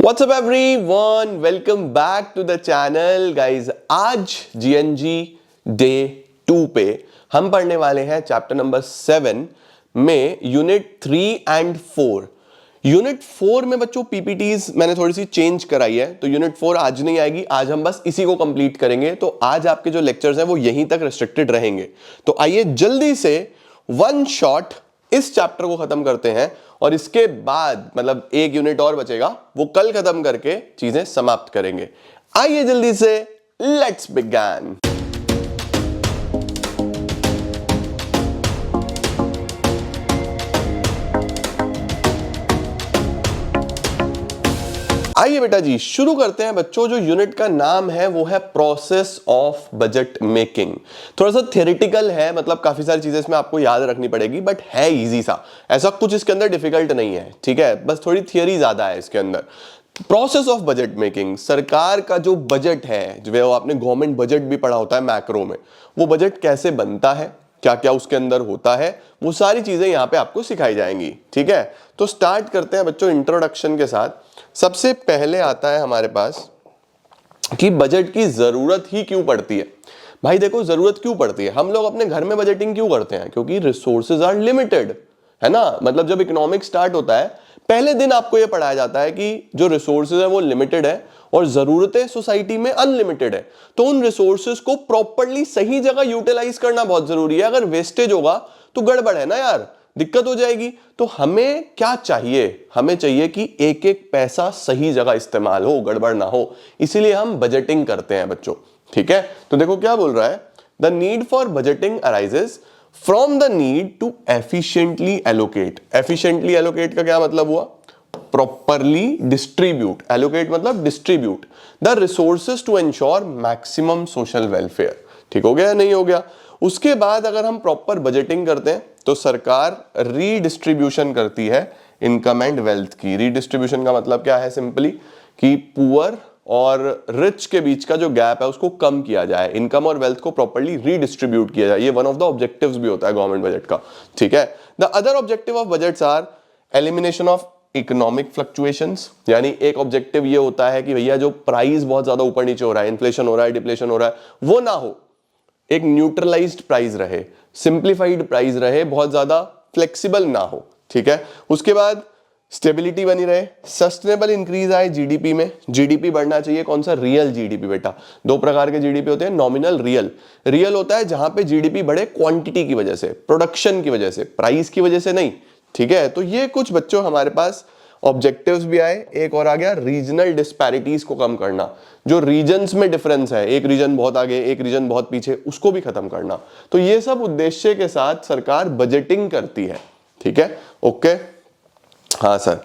What's up everyone? Welcome back to the channel guys. आज GNG day 2 पे हम पढ़ने वाले हैं चैप्टर नंबर 7 में यूनिट 3 एंड 4। यूनिट 4 में बच्चों पीपीटीज मैंने थोड़ी सी चेंज कराई है, तो यूनिट 4 आज नहीं आएगी, आज हम बस इसी को कंप्लीट करेंगे। तो आज आपके जो लेक्चर्स हैं वो यहीं तक रिस्ट्रिक्टेड रहेंगे। तो आइए जल्दी से वन शॉट इस चैप्टर को खत्म करते हैं और इसके बाद मतलब एक यूनिट और बचेगा, वो कल खत्म करके चीजें समाप्त करेंगे। आइए जल्दी से लेट्स बिगिन। आइए बेटा जी शुरू करते हैं बच्चों। जो यूनिट का नाम है वो है प्रोसेस ऑफ बजट मेकिंग। थोड़ा सा थियोरेटिकल है, मतलब काफी सारी चीजें इसमें आपको याद रखनी पड़ेगी, बट है इजी सा, ऐसा कुछ इसके अंदर डिफिकल्ट नहीं है, ठीक है। बस थोड़ी थियोरी ज्यादा है इसके अंदर। प्रोसेस ऑफ बजट मेकिंग, सरकार का जो बजट है, जो आपने गवर्नमेंट बजट भी पढ़ा होता है मैक्रो में, वो बजट कैसे बनता है, क्या क्या उसके अंदर होता है, वो सारी चीजें यहाँ पे आपको सिखाई जाएंगी, ठीक है। तो स्टार्ट करते हैं बच्चों इंट्रोडक्शन के साथ। सबसे पहले आता है हमारे पास कि बजट की जरूरत ही क्यों पड़ती है। भाई देखो, जरूरत क्यों पड़ती है, हम लोग अपने घर में बजटिंग क्यों करते हैं, क्योंकि रिसोर्सेज आर लिमिटेड, है ना। मतलब जब इकोनॉमिक स्टार्ट होता है पहले दिन आपको यह पढ़ाया जाता है कि जो रिसोर्सेज है वो लिमिटेड है और जरूरतें सोसाइटी में अनलिमिटेड है। तो उन रिसोर्सेज को प्रॉपर्ली सही जगह यूटिलाइज करना बहुत जरूरी है। अगर वेस्टेज होगा तो गड़बड़ है ना यार, दिक्कत हो जाएगी। तो हमें क्या चाहिए, हमें चाहिए कि एक एक पैसा सही जगह इस्तेमाल हो, गड़बड़ ना हो, इसीलिए हम बजटिंग करते हैं बच्चों, ठीक है। तो देखो क्या बोल रहा है, the need for budgeting arises from the need to efficiently allocate. Efficiently allocate का क्या मतलब हुआ, प्रॉपरली डिस्ट्रीब्यूट, एलोकेट मतलब distribute the resources to ensure maximum social welfare. ठीक हो गया, नहीं हो गया। उसके बाद अगर हम प्रॉपर बजटिंग करते हैं तो सरकार रीडिस्ट्रीब्यूशन करती है इनकम एंड वेल्थ की। रीडिस्ट्रीब्यूशन का मतलब क्या है, सिंपली कि पुअर और रिच के बीच का जो गैप है उसको कम किया जाए, इनकम और वेल्थ को प्रॉपर्ली रीडिस्ट्रीब्यूट किया जाए। ये वन ऑफ द ऑब्जेक्टिव्स भी होता है गवर्नमेंट बजट का, ठीक है। The other objective of budgets are elimination of economic fluctuations, यानी एक ऑब्जेक्टिव ये होता है कि भैया जो प्राइस बहुत ज्यादा ऊपर नीचे हो रहा है, इन्फ्लेशन हो रहा है, डिप्लेशन हो रहा है, वो ना हो, एक न्यूट्रलाइज्ड प्राइस रहे, सिंप्लीफाइड प्राइस रहे, बहुत ज्यादा फ्लेक्सिबल ना हो, ठीक है। उसके बाद स्टेबिलिटी बनी रहे, सस्टेनेबल इंक्रीज आए जीडीपी में। जीडीपी बढ़ना चाहिए, कौन सा, रियल जीडीपी। बेटा दो प्रकार के जीडीपी होते हैं, नॉमिनल, रियल। रियल होता है जहां पे जीडीपी बढ़े क्वांटिटी की वजह से, प्रोडक्शन की वजह से, प्राइस की वजह से नहीं, ठीक है। तो ये कुछ बच्चों हमारे पास ऑब्जेक्टिव्स भी आए। एक और आ गया, रीजनल डिस्पैरिटीज को कम करना, जो रीजन्स में डिफरेंस है, एक रीजन बहुत आगे एक रीजन बहुत पीछे, उसको भी खत्म करना। तो ये सब उद्देश्य के साथ सरकार बजटिंग करती है, ठीक है, ओके। हाँ सर,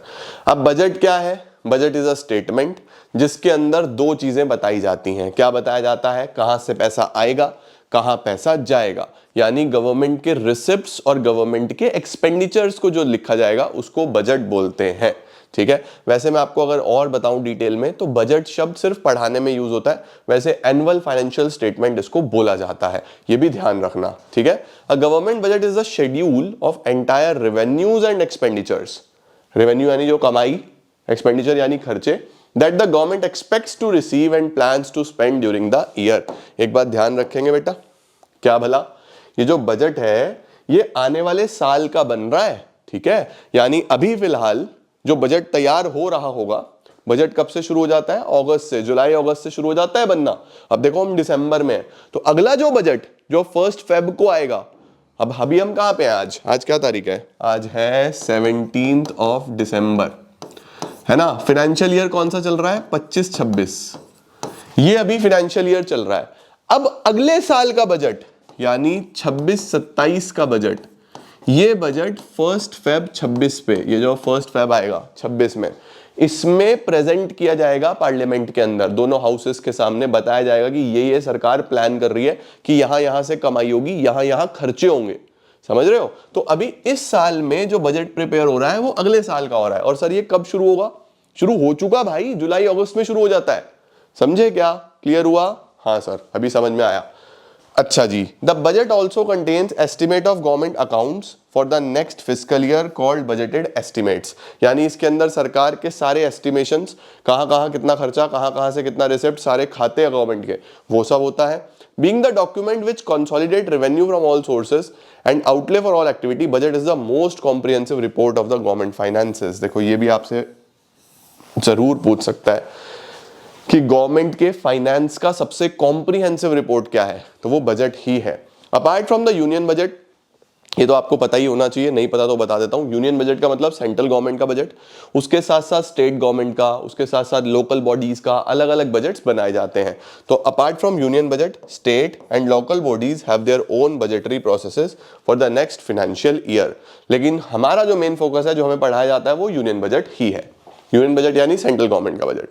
अब बजट क्या है, बजट इज अ स्टेटमेंट जिसके अंदर दो चीजें बताई जाती हैं। क्या बताया जाता है, कहां से पैसा आएगा, कहां पैसा जाएगा, यानी गवर्नमेंट के रिसिप्ट्स और गवर्नमेंट के एक्सपेंडिचर्स को जो लिखा जाएगा उसको बजट बोलते हैं, ठीक है। वैसे मैं आपको अगर और बताऊं डिटेल में तो बजट शब्द सिर्फ पढ़ाने में यूज होता है, वैसे एनुअल फाइनेंशियल स्टेटमेंट इसको बोला जाता है, ये भी ध्यान रखना, ठीक है। A government budget is the schedule of entire revenues and expenditures. Revenue यानी जो कमाई, एक्सपेंडिचर यानी खर्चे, that the government expects to receive and plans to spend during the year। एक बात ध्यान रखेंगे बेटा, क्या भला, ये जो बजट है ये आने वाले साल का बन रहा है, ठीक है। यानी अभी फिलहाल जो बजट तैयार हो रहा होगा, बजट कब से शुरू हो जाता है, अगस्त से, जुलाई अगस्त से शुरू हो जाता है बनना। अब देखो हम दिसंबर में, तो अगला जो बजट जो 1 फेब को आएगा, अब अभी हम कहां पे हैं, आज क्या तारीख है, आज है 17 दिसंबर, है ना। फाइनेंशियल ईयर कौन सा चल रहा है, 25-26, ये अभी फाइनेंशियल ईयर चल रहा है। अब अगले साल का बजट यानी 26-27 का बजट, ये बजट 1 फेब 26 पे, ये जो 1 फेब आएगा 26 में, इसमें प्रेजेंट किया जाएगा पार्लियामेंट के अंदर, दोनों हाउसेस के सामने बताया जाएगा कि ये सरकार प्लान कर रही है कि यहां से कमाई होगी, यहां खर्चे होंगे, समझ रहे हो। तो अभी इस साल में जो बजट प्रिपेयर हो रहा है वो अगले साल का हो रहा है। और सर ये कब शुरू होगा, शुरू हो चुका भाई, जुलाई अगस्त में शुरू हो जाता है, समझे क्या, क्लियर हुआ, हाँ सर अभी समझ में आया। अच्छा जी, the budget also contains estimate of government accounts for the next fiscal year called budgeted estimates. यानी इसके अंदर सरकार के सारे एस्टिमेशंस, कहाँ कहाँ कितना खर्चा, कहाँ कहाँ से कितना रिसिप्ट, सारे खाते हैं गवर्नमेंट के, वो सब होता है। Being the document which consolidate revenue from all sources and outlay for all activity, budget is the most comprehensive report of the government finances. देखो ये भी आपसे जरूर पूछ सकता है कि गवर्नमेंट के फाइनेंस का सबसे कॉम्प्रिहेंसिव रिपोर्ट क्या है, तो वो बजट ही है। Apart from the union budget, ये तो आपको पता ही होना चाहिए, नहीं पता तो बता देता हूं। यूनियन बजट का मतलब सेंट्रल गवर्नमेंट का बजट, उसके साथ साथ स्टेट गवर्नमेंट का, उसके साथ साथ लोकल बॉडीज का अलग अलग बजट्स बनाए जाते हैं। तो apart from union budget, state and local bodies have their own budgetary processes for the next financial year. लेकिन हमारा जो मेन फोकस है, जो हमें पढ़ाया जाता है, वो यूनियन बजट ही है। यूनियन बजट यानी सेंट्रल गवर्नमेंट का बजट।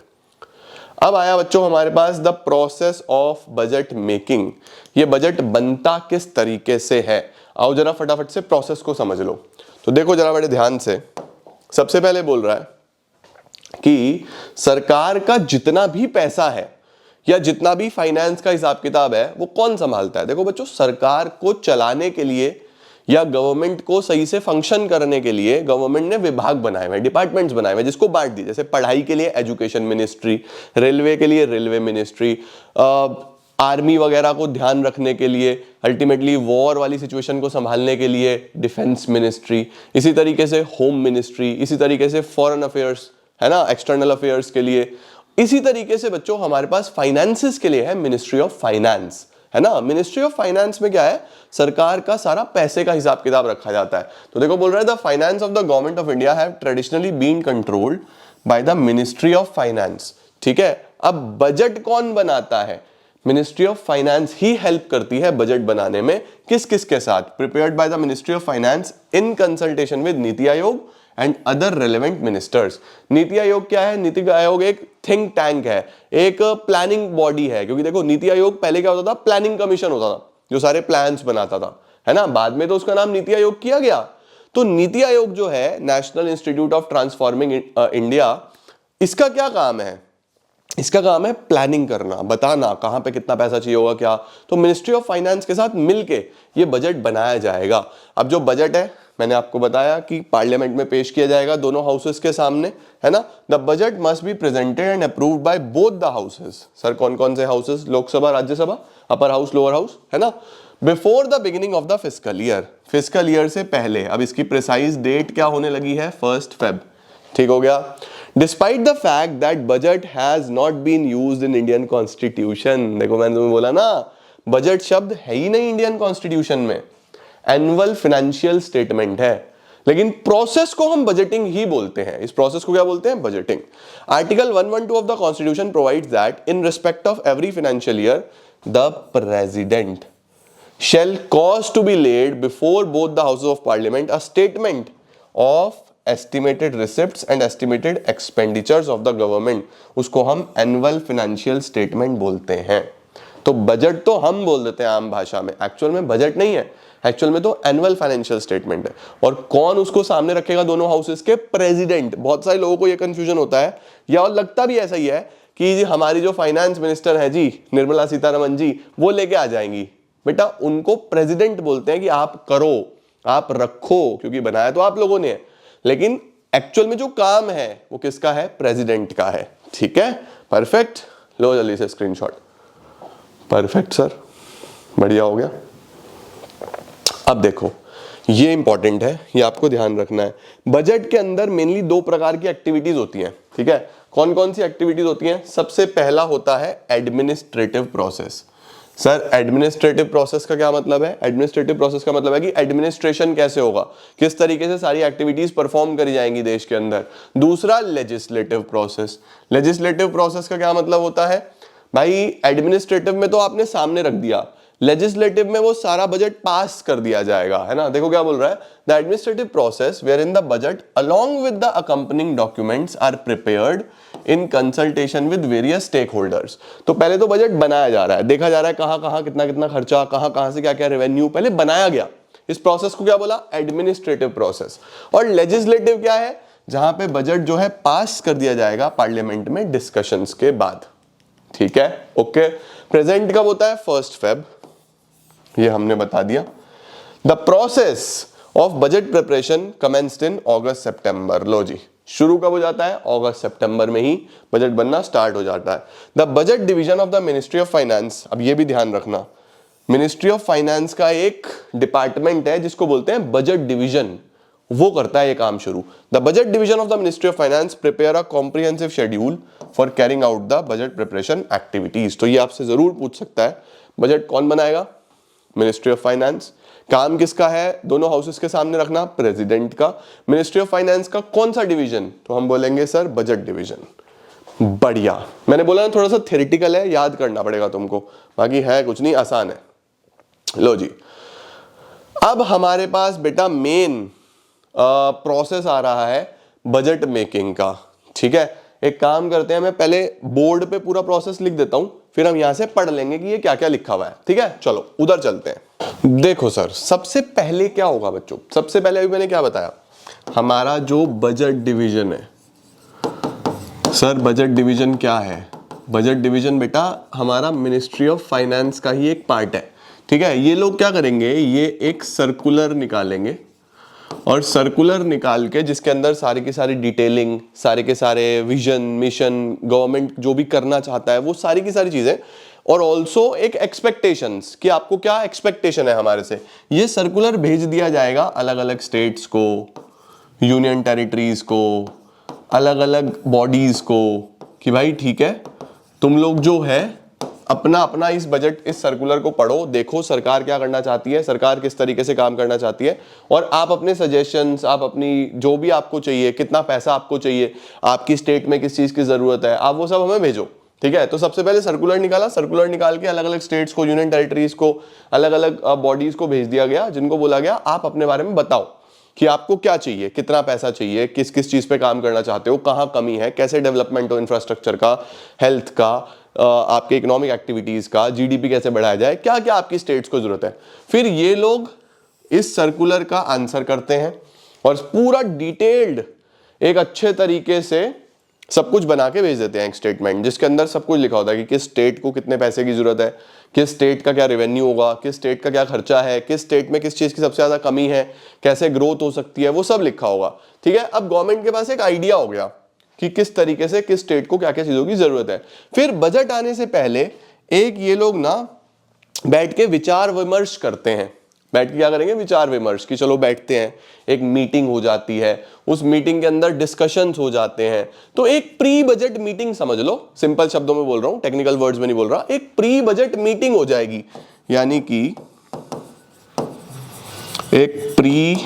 अब आया बच्चों हमारे पास the process of budget making. ये बजट बनता किस तरीके से है, आओ जरा फटाफट से प्रोसेस को समझ लो। तो देखो जरा बड़े ध्यान से, सबसे पहले बोल रहा है कि सरकार का जितना भी पैसा है या जितना भी फाइनेंस का हिसाब किताब है, वो कौन संभालता है। देखो बच्चों, सरकार को चलाने के लिए या गवर्नमेंट को सही से फंक्शन करने के लिए गवर्नमेंट ने विभाग बनाए हुए, डिपार्टमेंट्स बनाए हुए, जिसको बांट दी। जैसे पढ़ाई के लिए एजुकेशन मिनिस्ट्री, रेलवे के लिए रेलवे मिनिस्ट्री, आर्मी वगैरह को ध्यान रखने के लिए, अल्टीमेटली वॉर वाली सिचुएशन को संभालने के लिए डिफेंस मिनिस्ट्री, इसी तरीके से होम मिनिस्ट्री, इसी तरीके से फॉरेन अफेयर्स है ना, एक्सटर्नल अफेयर्स के लिए। इसी तरीके से बच्चों हमारे पास फाइनेंसेस के लिए है मिनिस्ट्री ऑफ फाइनेंस, है ना। मिनिस्ट्री ऑफ फाइनेंस में क्या है, सरकार का सारा पैसे का हिसाब किताब रखा जाता है। तो देखो बोल रहा है the finance of the government of India have traditionally been controlled by the ministry of finance. ठीक है, अब बजट कौन बनाता है, मिनिस्ट्री ऑफ फाइनेंस ही हेल्प करती है बजट बनाने में। किस किस के साथ, prepared by the ministry of finance in consultation with NITI Aayog and other relevant ministers. NITI Aayog क्या है, नीति आयोग एक थिंक टैंक है, एक प्लानिंग बॉडी है। क्योंकि देखो नीति आयोग पहले क्या होता था, प्लानिंग कमीशन होता था जो सारे प्लान्स बनाता था, है ना। बाद में तो उसका नाम नीति आयोग किया गया। तो नीति आयोग जो है, national institute of transforming India, इसका क्या काम है, इसका काम है प्लानिंग करना, बताना कहां पे कितना पैसा चाहिए होगा क्या। तो मिनिस्ट्री ऑफ फाइनेंस के साथ मिलके ये बजट बनाया जाएगा। अब जो बजट है, मैंने आपको बताया कि पार्लियामेंट में पेश किया जाएगा दोनों हाउसेस के सामने, है ना। The budget must be presented and approved by both the houses. Sir कौन कौन से houses, Lok Sabha Rajya Sabha, upper house lower house, है ना। Before the beginning of the fiscal year, fiscal year से पहले। अब इसकी प्रिसाइज डेट क्या होने लगी है, 1 Feb। ठीक हो गया। Despite the fact that budget has not been used in Indian constitution. देखो मैंने तुम्हें बोला ना, बजट शब्द है ही नहीं इंडियन कॉन्स्टिट्यूशन में, एनुअल फाइनेंशियल स्टेटमेंट है। लेकिन प्रोसेस को हम बजटिंग ही बोलते हैं। इस प्रोसेस को क्या बोलते हैं, budgeting. Article 112 of the constitution provides that in respect of every financial year the president shall cause to be laid before both the houses of parliament a statement of estimated receipts and estimated expenditures of the government। उसको हम annual financial statement बोलते हैं। तो budget तो हम बोल देते हैं आम भाषा में, एक्चुअल में बजट नहीं है, एक्चुअल में तो एनुअल फाइनेंशियल स्टेटमेंट है। और कौन उसको सामने रखेगा दोनों हाउसेस के, प्रेसिडेंट। बहुत सारे लोगों को ये कंफ्यूजन होता है, या और लगता भी ऐसा ही है कि हमारी जो फाइनेंस मिनिस्टर है जी, निर्मला सीतारमण जी, वो लेके आ जाएंगी। बेटा उनको प्रेसिडेंट बोलते हैं कि आप करो, आप रखो, क्योंकि बनाया तो आप लोगों ने है, लेकिन एक्चुअल में जो काम है वो किसका है, प्रेसिडेंट का है। ठीक है, परफेक्ट। लो जल्दी से स्क्रीनशॉट। परफेक्ट सर, बढ़िया हो गया। अब देखो ये इंपॉर्टेंट है, ये आपको ध्यान रखना है। बजट के अंदर मेनली 2 प्रकार की एक्टिविटीज होती हैं। ठीक है, कौन कौन सी एक्टिविटीज होती हैं, सबसे पहला होता है administrative process. Sir administrative process का क्या मतलब है, एडमिनिस्ट्रेटिव प्रोसेस का मतलब है कि एडमिनिस्ट्रेशन कैसे होगा, किस तरीके से सारी एक्टिविटीज परफॉर्म करी जाएंगी देश के अंदर। दूसरा लेजिस्लेटिव प्रोसेस। लेजिस्लेटिव प्रोसेस का क्या मतलब होता है भाई, एडमिनिस्ट्रेटिव में तो आपने सामने रख दिया, लेजिस्लेटिव में वो सारा बजट पास कर दिया जाएगा, है ना। देखो क्या बोल रहा है, the administrative process where in the budget along with the accompanying documents are prepared in consultation with various stakeholders. तो पहले तो बजट बनाया जा रहा है, देखा जा रहा है कहां कहां कितना कितना खर्चा, कहां कहां से क्या क्या रेवेन्यू, पहले बनाया गया। इस प्रोसेस को क्या बोला, एडमिनिस्ट्रेटिव प्रोसेस। और लेजिस्लेटिव क्या है, जहां पे बजट जो है पास कर दिया जाएगा पार्लियामेंट में डिस्कशंस के बाद। ठीक है, ओके। प्रेजेंट कब होता है, 1 Feb। ये हमने बता दिया। The process of budget preparation commenced in August सितंबर। लो जी, शुरू कब हो जाता है? अगस्त सितंबर में ही बजट बनना स्टार्ट हो जाता है। The budget division of the ministry of finance, अब ये भी ध्यान रखना, मिनिस्ट्री ऑफ फाइनेंस का एक डिपार्टमेंट है जिसको बोलते हैं बजट डिवीजन, वो करता है ये काम शुरू। The budget division of the ministry of finance prepare a comprehensive schedule for carrying out the budget preparation activities. तो ये आपसे जरूर पूछ सकता है, बजट कौन बनाएगा? Ministry of finance. काम किसका है? दोनों हाउसेस के सामने रखना, प्रेसिडेंट का। मिनिस्ट्री ऑफ फाइनेंस का कौन सा डिवीजन? तो हम बोलेंगे सर बजट डिवीजन। बढ़िया, मैंने बोला ना थोड़ा सा थ्योरेटिकल है, याद करना पड़ेगा तुमको, बाकी है कुछ नहीं, आसान है। लो जी, अब हमारे पास बेटा मेन प्रोसेस आ रहा है बजट मेकिंग का। ठीक है, एक काम करते हैं, मैं पहले बोर्ड पे पूरा प्रोसेस लिख देता हूं, फिर हम यहां से पढ़ लेंगे कि ये क्या क्या लिखा हुआ है। ठीक है, चलो उधर चलते हैं। देखो सर, सबसे पहले क्या होगा बच्चों? सबसे पहले अभी मैंने क्या बताया, हमारा जो बजट डिवीजन है। सर बजट डिवीजन क्या है? बजट डिवीजन बेटा हमारा मिनिस्ट्री ऑफ फाइनेंस का ही एक पार्ट है। ठीक है, ये लोग क्या करेंगे, ये एक सर्कुलर निकालेंगे, और सर्कुलर निकाल के जिसके अंदर सारी की सारी डिटेलिंग, सारे के सारे विजन, मिशन, गवर्नमेंट जो भी करना चाहता है वो सारी की सारी चीजें, और ऑल्सो एक एक्सपेक्टेशंस कि आपको क्या एक्सपेक्टेशन है हमारे से, ये सर्कुलर भेज दिया जाएगा अलग अलग स्टेट्स को, यूनियन टेरिटरीज को, अलग अलग बॉडीज को, कि भाई ठीक है तुम लोग जो है अपना अपना इस बजट, इस सर्कुलर को पढ़ो, देखो सरकार क्या करना चाहती है, सरकार किस तरीके से काम करना चाहती है, और आप अपने सजेशंस, आप अपनी जो भी आपको चाहिए, कितना पैसा आपको चाहिए, आपकी स्टेट में किस चीज की जरूरत है, आप वो सब हमें भेजो। ठीक है, तो सबसे पहले सर्कुलर निकाला, सर्कुलर निकाल के अलग अलग स्टेट्स को, यूनियन टेरिटरीज को, अलग अलग बॉडीज को भेज दिया गया, जिनको बोला गया आप अपने बारे में बताओ कि आपको क्या चाहिए, कितना पैसा चाहिए, किस किस चीज पे काम करना चाहते हो, कहाँ कमी है, कैसे डेवलपमेंट हो इंफ्रास्ट्रक्चर का, हेल्थ का, आपके इकोनॉमिक एक्टिविटीज का, जीडीपी कैसे बढ़ाया जाए, क्या क्या आपकी स्टेट्स को जरूरत है। फिर ये लोग इस सर्कुलर का आंसर करते हैं और पूरा डिटेल्ड एक अच्छे तरीके से सब कुछ बना के भेज देते हैं, एक स्टेटमेंट जिसके अंदर सब कुछ लिखा होता है कि किस स्टेट को कितने पैसे की जरूरत है, किस स्टेट का क्या रेवेन्यू होगा, किस स्टेट का क्या खर्चा है, किस स्टेट में किस चीज की सबसे ज्यादा कमी है, कैसे ग्रोथ हो सकती है, वो सब लिखा होगा। ठीक है, अब गवर्नमेंट के पास एक आइडिया हो गया कि किस तरीके से किस स्टेट को क्या क्या चीजों की जरूरत है। फिर बजट आने से पहले एक ये लोग ना बैठ के विचार विमर्श करते हैं। बैठ के क्या करेंगे? विचार विमर्श, कि चलो बैठते हैं, एक मीटिंग हो जाती है, उस मीटिंग के अंदर डिस्कशंस हो जाते हैं। तो एक प्री बजट मीटिंग समझ लो, सिंपल शब्दों में बोल रहा हूं, टेक्निकल वर्ड्स में नहीं बोल रहा, एक प्री बजट मीटिंग हो जाएगी, यानी कि एक प्री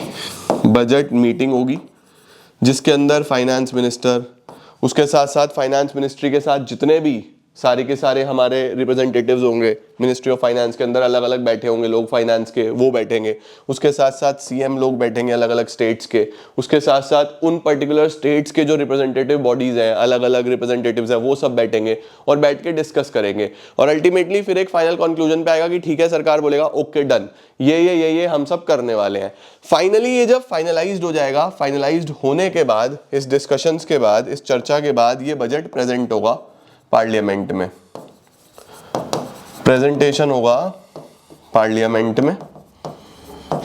बजट मीटिंग होगी जिसके अंदर फाइनेंस मिनिस्टर, उसके साथ साथ फाइनेंस मिनिस्ट्री के साथ जितने भी सारे के सारे हमारे रिप्रेजेंटेटिव्स होंगे, मिनिस्ट्री ऑफ फाइनेंस के अंदर अलग अलग बैठे होंगे लोग फाइनेंस के, वो बैठेंगे। उसके साथ साथ सीएम लोग बैठेंगे अलग अलग स्टेट्स के। उसके साथ साथ उन पर्टिकुलर स्टेट्स के जो रिप्रेजेंटेटिव बॉडीज हैं, अलग अलग रिप्रेजेंटेटिव्स हैं, वो सब बैठेंगे और बैठ के डिस्कस करेंगे। और अल्टीमेटली फिर एक फाइनल कंक्लूजन पे आएगा कि ठीक है, सरकार बोलेगा ओके डन, ये हम सब करने वाले हैं। फाइनली ये जब फाइनलाइज्ड हो जाएगा, फाइनलाइज्ड होने के बाद, इस डिस्कशंस के बाद, इस चर्चा के बाद ये बजट प्रेजेंट होगा पार्लियामेंट में, प्रेजेंटेशन होगा पार्लियामेंट में।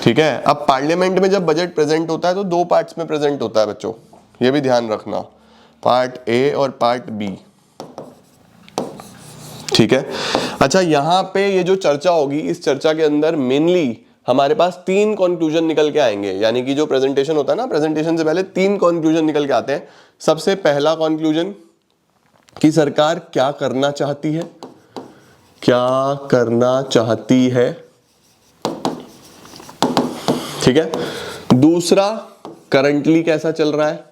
ठीक है, अब पार्लियामेंट में जब बजट प्रेजेंट होता है तो दो पार्ट्स में प्रेजेंट होता है बच्चों, ये भी ध्यान रखना, पार्ट ए और पार्ट बी। ठीक है, अच्छा यहां पे ये जो चर्चा होगी, इस चर्चा के अंदर मेनली हमारे पास 3 कंक्लूजन निकल के आएंगे, यानी कि जो प्रेजेंटेशन होता है ना, प्रेजेंटेशन से पहले 3 कंक्लूजन निकल के आते हैं। सबसे पहला कंक्लूजन कि सरकार क्या करना चाहती है, क्या करना चाहती है। ठीक है, दूसरा करंटली कैसा चल रहा है,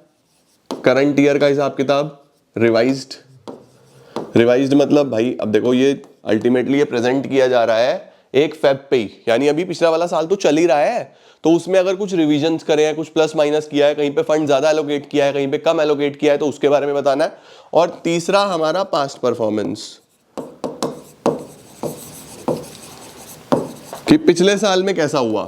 करंट ईयर का हिसाब किताब, रिवाइज्ड। रिवाइज्ड मतलब भाई अब देखो ये अल्टीमेटली ये प्रेजेंट किया जा रहा है 1 फेब पे ही, यानी अभी पिछला वाला साल तो चल ही रहा है, तो उसमें अगर कुछ रिविजन्स करे हैं, कुछ प्लस माइनस किया है, कहीं पे फंड ज्यादा एलोकेट किया है, कहीं पे कम एलोकेट किया है, तो उसके बारे में बताना है। और तीसरा हमारा पास्ट परफॉर्मेंस, कि पिछले साल में कैसा हुआ।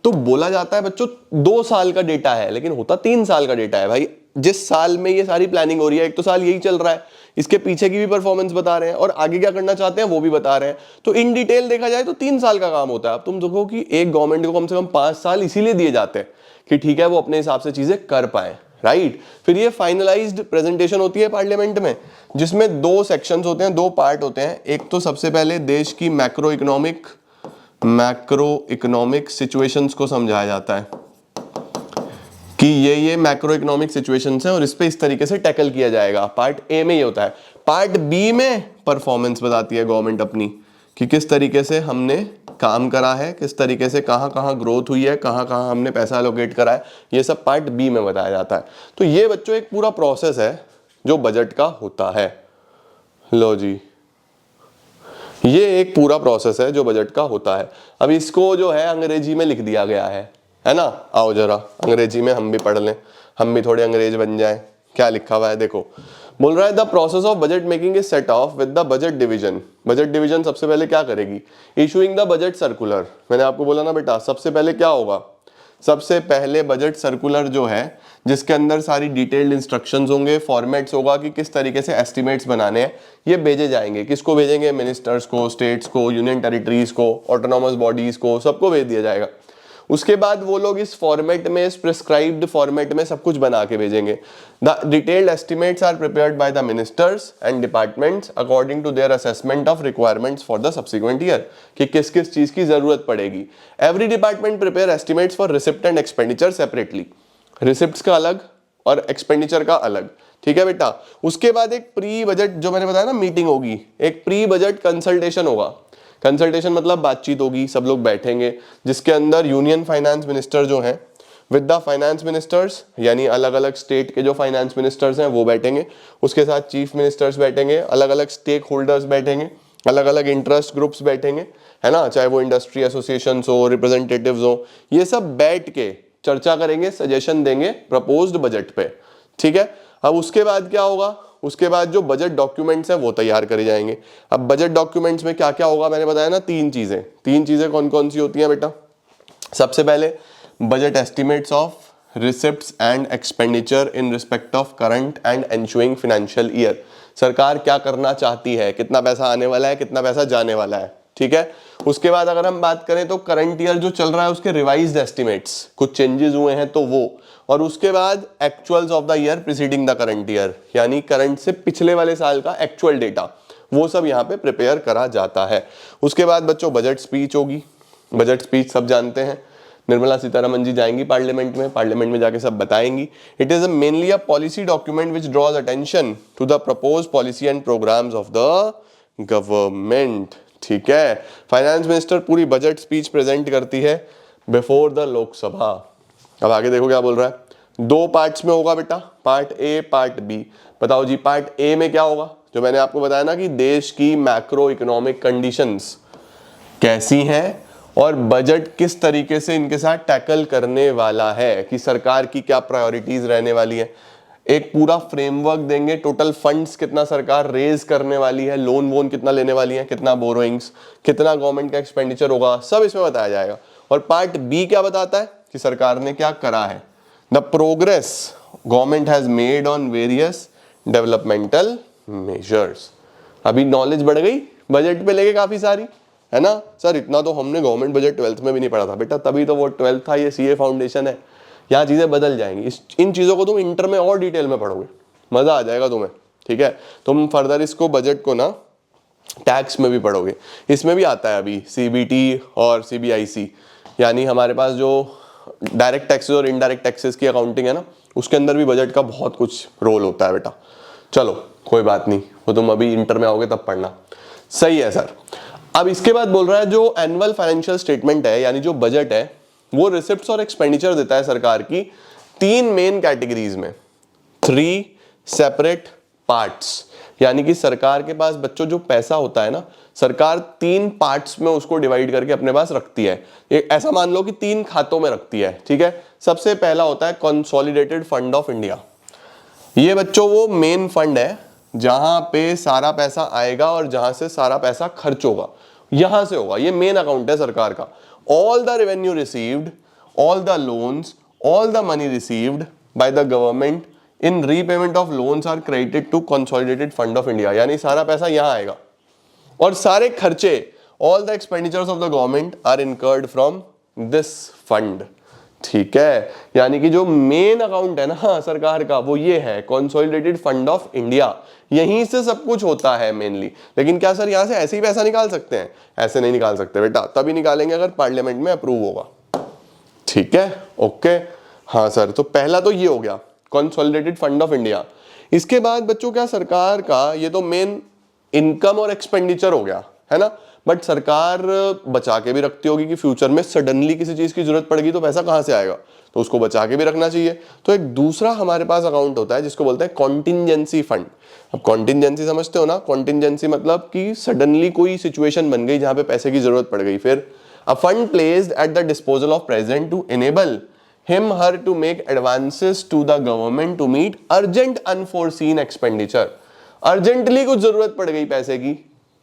तो बोला जाता है बच्चों 2 साल का डेटा है, लेकिन होता 3 साल का डेटा है भाई। जिस साल में ये सारी प्लानिंग हो रही है, एक तो साल यही चल रहा है, इसके पीछे की भी परफॉर्मेंस बता रहे हैं और आगे क्या करना चाहते हैं वो भी बता रहे हैं। तो इन डिटेल देखा जाए तो 3 साल का काम होता है। अब तुम देखो कि एक गवर्नमेंट को कम से कम 5 साल इसीलिए दिए जाते हैं कि ठीक है वो अपने हिसाब से चीजें कर पाए, राइट। फिर ये फाइनलाइज्ड प्रेजेंटेशन होती है पार्लियामेंट में, जिसमें 2 सेक्शंस होते हैं, 2 पार्ट होते हैं। एक तो सबसे पहले देश की मैक्रो इकोनॉमिक सिचुएशंस को समझाया जाता है कि ये मैक्रो इकोनॉमिक सिचुएशंस हैं और इस पे इस तरीके से टैकल किया जाएगा। पार्ट ए में ये होता है। पार्ट बी में परफॉर्मेंस बताती है गवर्नमेंट अपनी कि किस तरीके से हमने काम करा है, किस तरीके से कहाँ कहाँ ग्रोथ हुई है, कहाँ कहाँ हमने पैसा एलोकेट करा है, ये सब पार्ट बी में बताया जाता है। तो ये बच्चों एक पूरा प्रोसेस है जो बजट का होता है। लो जी, ये एक पूरा प्रोसेस है जो बजट का होता है। अब इसको जो है अंग्रेजी में लिख दिया गया है ना। आओ जरा अंग्रेजी में हम भी पढ़ लें, हम भी थोड़े अंग्रेज बन जाएं। क्या लिखा हुआ है देखो, बोल रहा है the process of budget making is set of with the budget division. Budget division सबसे पहले क्या करेगी, इशूइंग द बजट सर्कुलर। मैंने आपको बोला ना बेटा, सबसे पहले क्या होगा, सबसे पहले बजट सर्कुलर जो है जिसके अंदर सारी डिटेल्ड इंस्ट्रक्शंस होंगे, फॉर्मेट्स होगा कि किस तरीके से एस्टिमेट्स बनाने हैं, ये भेजे जाएंगे। किसको भेजेंगे, मिनिस्टर्स को, स्टेट्स को, यूनियन टेरिटरीज को, ऑटोनॉमस बॉडीज को, सबको भेज दिया जाएगा। उसके बाद वो लोग इस फॉर्मेट में, इस प्रिस्क्राइब्ड फॉर्मेट में सब कुछ बना के भेजेंगे। The detailed estimates are prepared by the ministers and departments according to their assessment of requirements for the subsequent year, कि किस किस चीज की जरूरत पड़ेगी। Every department prepare estimates for receipt and expenditure separately, receipts का अलग और एक्सपेंडिचर का अलग, ठीक है बेटा। उसके बाद एक प्री बजट, जो मैंने बताया ना मीटिंग होगी, एक प्री बजट कंसल्टेशन होगा। कंसल्टेशन मतलब बातचीत होगी, सब लोग बैठेंगे, जिसके अंदर यूनियन फाइनेंस मिनिस्टर जो हैं विद द फाइनेंस मिनिस्टर्स, यानी अलग अलग स्टेट के जो फाइनेंस मिनिस्टर्स हैं वो बैठेंगे, उसके साथ चीफ मिनिस्टर्स बैठेंगे, अलग अलग स्टेक होल्डर्स बैठेंगे, अलग अलग इंटरेस्ट ग्रुप्स बैठेंगे, है ना, चाहे वो इंडस्ट्री एसोसिएशन हो, रिप्रेजेंटेटिव्स हो, ये सब बैठ के चर्चा करेंगे, सजेशन देंगे प्रपोज्ड बजट पे, ठीक है। अब उसके बाद क्या होगा, उसके बाद जो बजट डॉक्यूमेंट्स हैं वो तैयार करे जाएंगे। अब बजट डॉक्यूमेंट्स में क्या क्या होगा, मैंने बताया ना 3 चीजें कौन कौन सी होती हैं बेटा। सबसे पहले budget estimates of receipts and expenditure in respect of current and ensuing financial year, सरकार क्या करना चाहती है, कितना पैसा आने वाला है, कितना पैसा जाने वाला है, ठीक है। उसके बाद अगर हम बात करें तो करंट ईयर जो चल रहा है उसके रिवाइज्ड एस्टिमेट्स, कुछ चेंजेस हुए हैं तो वो, और उसके बाद actuals of the year preceding the current year, यानी करंट से पिछले वाले साल का एक्चुअल डेटा, वो सब यहाँ पे प्रिपेयर करा जाता है। उसके बाद बच्चों बजट स्पीच होगी। बजट स्पीच सब जानते हैं, निर्मला सीतारमन जी जाएंगी पार्लियामेंट में जाके सब बताएंगी। It is mainly a policy document which draws attention to the propose policy and programmes of the government, ठीक है। फाइनेंस मिनिस्टर पूरी बजट स्पीच प्रेजेंट करती है बिफोर द लोकसभा। अब आगे देखो क्या बोल रहा है, 2 पार्ट्स में होगा बेटा, पार्ट ए पार्ट बी। बताओ जी पार्ट ए में क्या होगा, जो मैंने आपको बताया ना कि देश की मैक्रो इकोनॉमिक कंडीशंस कैसी हैं और बजट किस तरीके से इनके साथ टैकल करने वाला है, कि सरकार की क्या प्रायोरिटीज रहने वाली है। एक पूरा फ्रेमवर्क देंगे, टोटल फंड्स कितना सरकार रेज करने वाली है, लोन वोन कितना लेने वाली है, कितना बोरोइंग्स, कितना गवर्नमेंट का एक्सपेंडिचर होगा, सब इसमें बताया जाएगा। और पार्ट बी क्या बताता है कि सरकार ने क्या करा है, the progress government has made on various developmental measures. अभी नॉलेज बढ़ गई बजट पे लेके काफी सारी, है ना। सर इतना तो हमने गवर्नमेंट बजट 12th में भी नहीं पढ़ा था बेटा, तभी तो वो 12th था, ये सीए फाउंडेशन है, यहाँ चीजें बदल जाएंगी। इन चीजों को तुम इंटर में और डिटेल में पढ़ोगे, मजा आ जाएगा तुम्हें, ठीक है। तुम फर्दर इसको बजट को ना टैक्स में भी पढ़ोगे, इसमें भी आता है अभी सीबीटी और सीबीआईसी, यानी हमारे पास जो डायरेक्ट टैक्सेस और इनडायरेक्ट टैक्सेस की अकाउंटिंग है ना, उसके अंदर भी बजट का बहुत कुछ रोल होता है बेटा। चलो कोई बात नहीं, वो तुम अभी इंटर में आओगे तब पढ़ना, सही है सर। अब इसके बाद बोल रहा है जो एनुअल फाइनेंशियल स्टेटमेंट है, यानी जो बजट है, वो रिसिप्ट्स और एक्सपेंडिचर देता है सरकार की 3 मेन कैटेगरीज में, 3 सेपरेट पार्ट्स। यानी कि सरकार के पास बच्चों जो पैसा होता है ना, सरकार 3 पार्ट्स में उसको डिवाइड करके अपने पास रखती है। ऐसा मान लो कि 3 खातों में रखती है, ठीक है। सबसे पहला होता है कंसोलिडेटेड फंड ऑफ इंडिया। ये बच्चों वो मेन फंड है जहां पे सारा पैसा आएगा और जहां से सारा पैसा खर्च होगा, यहां से होगा, ये मेन अकाउंट है सरकार का। All the revenue received, all the loans, all the money received by the government in repayment of loans are credited to consolidated fund of India, यानी सारा पैसा यहां आएगा और सारे खर्चे, all the expenditures of the government are incurred from this fund. ठीक है, यानी कि जो मेन अकाउंट है ना सरकार का वो ये है कंसोलिडेटेड फंड ऑफ इंडिया, यहीं से सब कुछ होता है मेनली। लेकिन क्या सर यहां से ऐसे ही पैसा निकाल सकते हैं? ऐसे नहीं निकाल सकते बेटा, तभी निकालेंगे अगर पार्लियामेंट में अप्रूव होगा। ठीक है, ओके, हाँ सर, तो पहला तो ये हो गया कंसोलिडेटेड फंड ऑफ इंडिया। इसके बाद बच्चों क्या सरकार का, ये तो मेन इनकम और एक्सपेंडिचर हो गया है ना, बट सरकार बचा के भी रखती होगी कि फ्यूचर में सडनली किसी चीज की जरूरत पड़ेगी तो पैसा कहां से आएगा, तो उसको बचा के भी रखना चाहिए। तो एक दूसरा हमारे पास अकाउंट होता है जिसको बोलते हैं कॉन्टिजेंसी फंड। अब कॉन्टिजेंसी समझते हो ना, कॉन्टिजेंसी मतलब कि सडनली कोई सिचुएशन बन गई जहां पे पैसे की जरूरत पड़ गई, फिर a fund placed at the disposal of president to enable him her to make advances to the government to meet urgent unforeseen expenditure। Urgently कुछ जरूरत पड़ गई पैसे की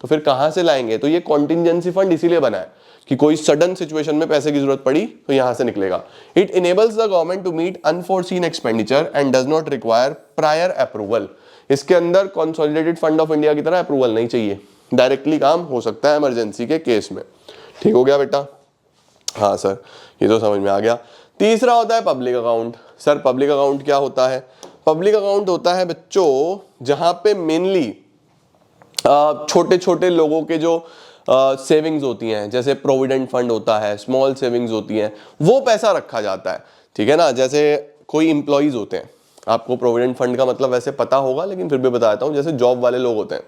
तो फिर कहां से लाएंगे, तो ये कॉन्टिजेंसी फंड इसीलिए बना है कि कोई सडन सिचुएशन में पैसे की जरूरत पड़ी तो यहां से निकलेगा। It enables the government to meet unforeseen expenditure and does not require prior approval. इसके अंदर कंसोलिडेटेड फंड ऑफ इंडिया की तरह अप्रूवल नहीं चाहिए, डायरेक्टली काम हो सकता है इमरजेंसी के केस में। ठीक हो गया बेटा? हाँ सर, ये तो समझ में आ गया। तीसरा होता है public account. Sir public account क्या होता है? पब्लिक अकाउंट होता है बच्चों जहां पे मेनली छोटे छोटे लोगों के जो सेविंग्स होती हैं, जैसे प्रोविडेंट फंड होता है, स्मॉल सेविंग्स होती हैं, वो पैसा रखा जाता है। ठीक है ना, जैसे कोई इंप्लॉइज होते हैं, आपको प्रोविडेंट फंड का मतलब वैसे पता होगा लेकिन फिर भी बता देता हूं, जैसे जॉब वाले लोग होते हैं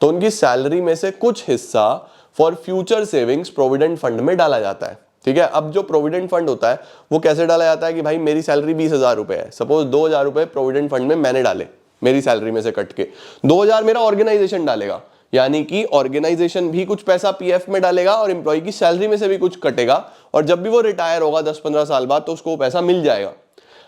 तो उनकी सैलरी में से कुछ हिस्सा for future savings provident fund में डाला जाता है। ठीक है, अब जो प्रोविडेंट फंड होता है वो कैसे डाला जाता है कि भाई मेरी सैलरी 20,000 रुपए है, सपोज 2,000 रुपए प्रोविडेंट फंड में मैंने डाले मेरी सैलरी में से कट के, 2,000 मेरा ऑर्गेनाइजेशन डालेगा, यानी कि ऑर्गेनाइजेशन भी कुछ पैसा पीएफ में डालेगा और एम्प्लॉय की सैलरी में से भी कुछ कटेगा, और जब भी वो रिटायर होगा 10-15 साल बाद तो उसको पैसा मिल जाएगा।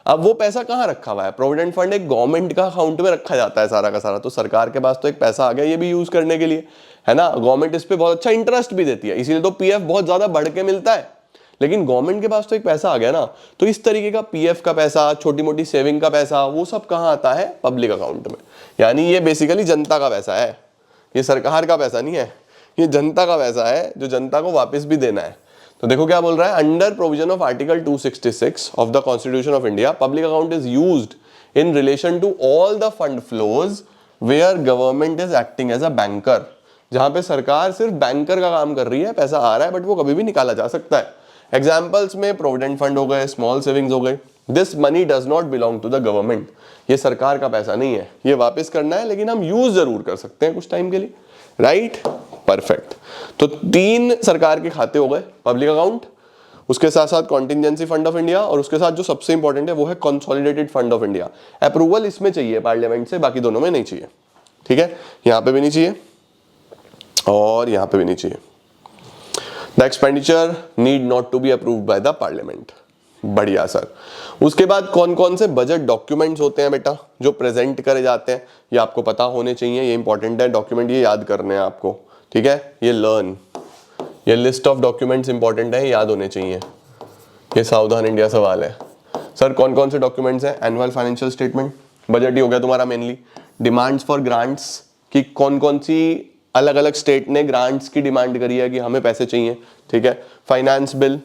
अब वो पैसा कहाँ रखा हुआ है? प्रोविडेंट फंड एक गवर्नमेंट का अकाउंट में रखा जाता है सारा का सारा, तो सरकार के पास तो एक पैसा आ गया ये भी यूज करने के लिए, है ना। गवर्नमेंट इस पे बहुत अच्छा इंटरेस्ट भी देती है, इसीलिए तो पीएफ बहुत ज्यादा बढ़ के मिलता है, लेकिन गवर्नमेंट के पास तो एक पैसा आ गया ना। तो इस तरीके का पीएफ का पैसा, छोटी मोटी सेविंग का पैसा, वो सब कहाँ आता है? पब्लिक अकाउंट में। यानी ये बेसिकली जनता का पैसा है, ये सरकार का पैसा नहीं है, ये जनता का पैसा है जो जनता को वापस भी देना है। तो देखो क्या बोल रहा है, under provision of article 266 of the constitution of India, public account is used in relation to all the fund flows where government is acting as a banker. जहां पे सरकार सिर्फ बैंकर का काम कर रही है, पैसा आ रहा है बट वो कभी भी निकाला जा सकता है। एग्जाम्पल्स में प्रोविडेंट फंड हो गए, स्मॉल सेविंग्स हो गए। This money does not belong to the government, ये सरकार का पैसा नहीं है, ये वापस करना है, लेकिन हम यूज जरूर कर सकते हैं कुछ टाइम के लिए, राइट? परफेक्ट। तो 3 सरकार के खाते हो गए, पब्लिक अकाउंट, उसके साथ साथ कॉन्टिजेंसी फंड ऑफ इंडिया, और उसके साथ जो सबसे इंपॉर्टेंट है वो है consolidated fund of India. Approval इसमें चाहिए पार्लियामेंट से, बाकी दोनों में नहीं चाहिए। ठीक है, यहां पे भी नहीं चाहिए और यहां पे भी नहीं चाहिए। The expenditure need not to be approved by the parliament. बढ़िया सर। उसके बाद कौन कौन से बजट डॉक्यूमेंट्स होते हैं बेटा जो प्रेजेंट करे जाते हैं, ये आपको पता होने चाहिए, ये इंपॉर्टेंट है डॉक्यूमेंट, ये याद करने हैं आपको। ठीक है, ये लर्न, ये लिस्ट ऑफ डॉक्यूमेंट्स इंपॉर्टेंट है, याद होने चाहिए, ये सावधान इंडिया सवाल है। सर कौन कौन से डॉक्यूमेंट्स हैं? एनुअल फाइनेंशियल स्टेटमेंट, बजट ही हो गया तुम्हारा मेनली। डिमांड्स फॉर ग्रांट्स, कि कौन कौन सी अलग अलग स्टेट ने ग्रांट्स की डिमांड करी है कि हमें पैसे चाहिए। ठीक है, फाइनेंस बिल,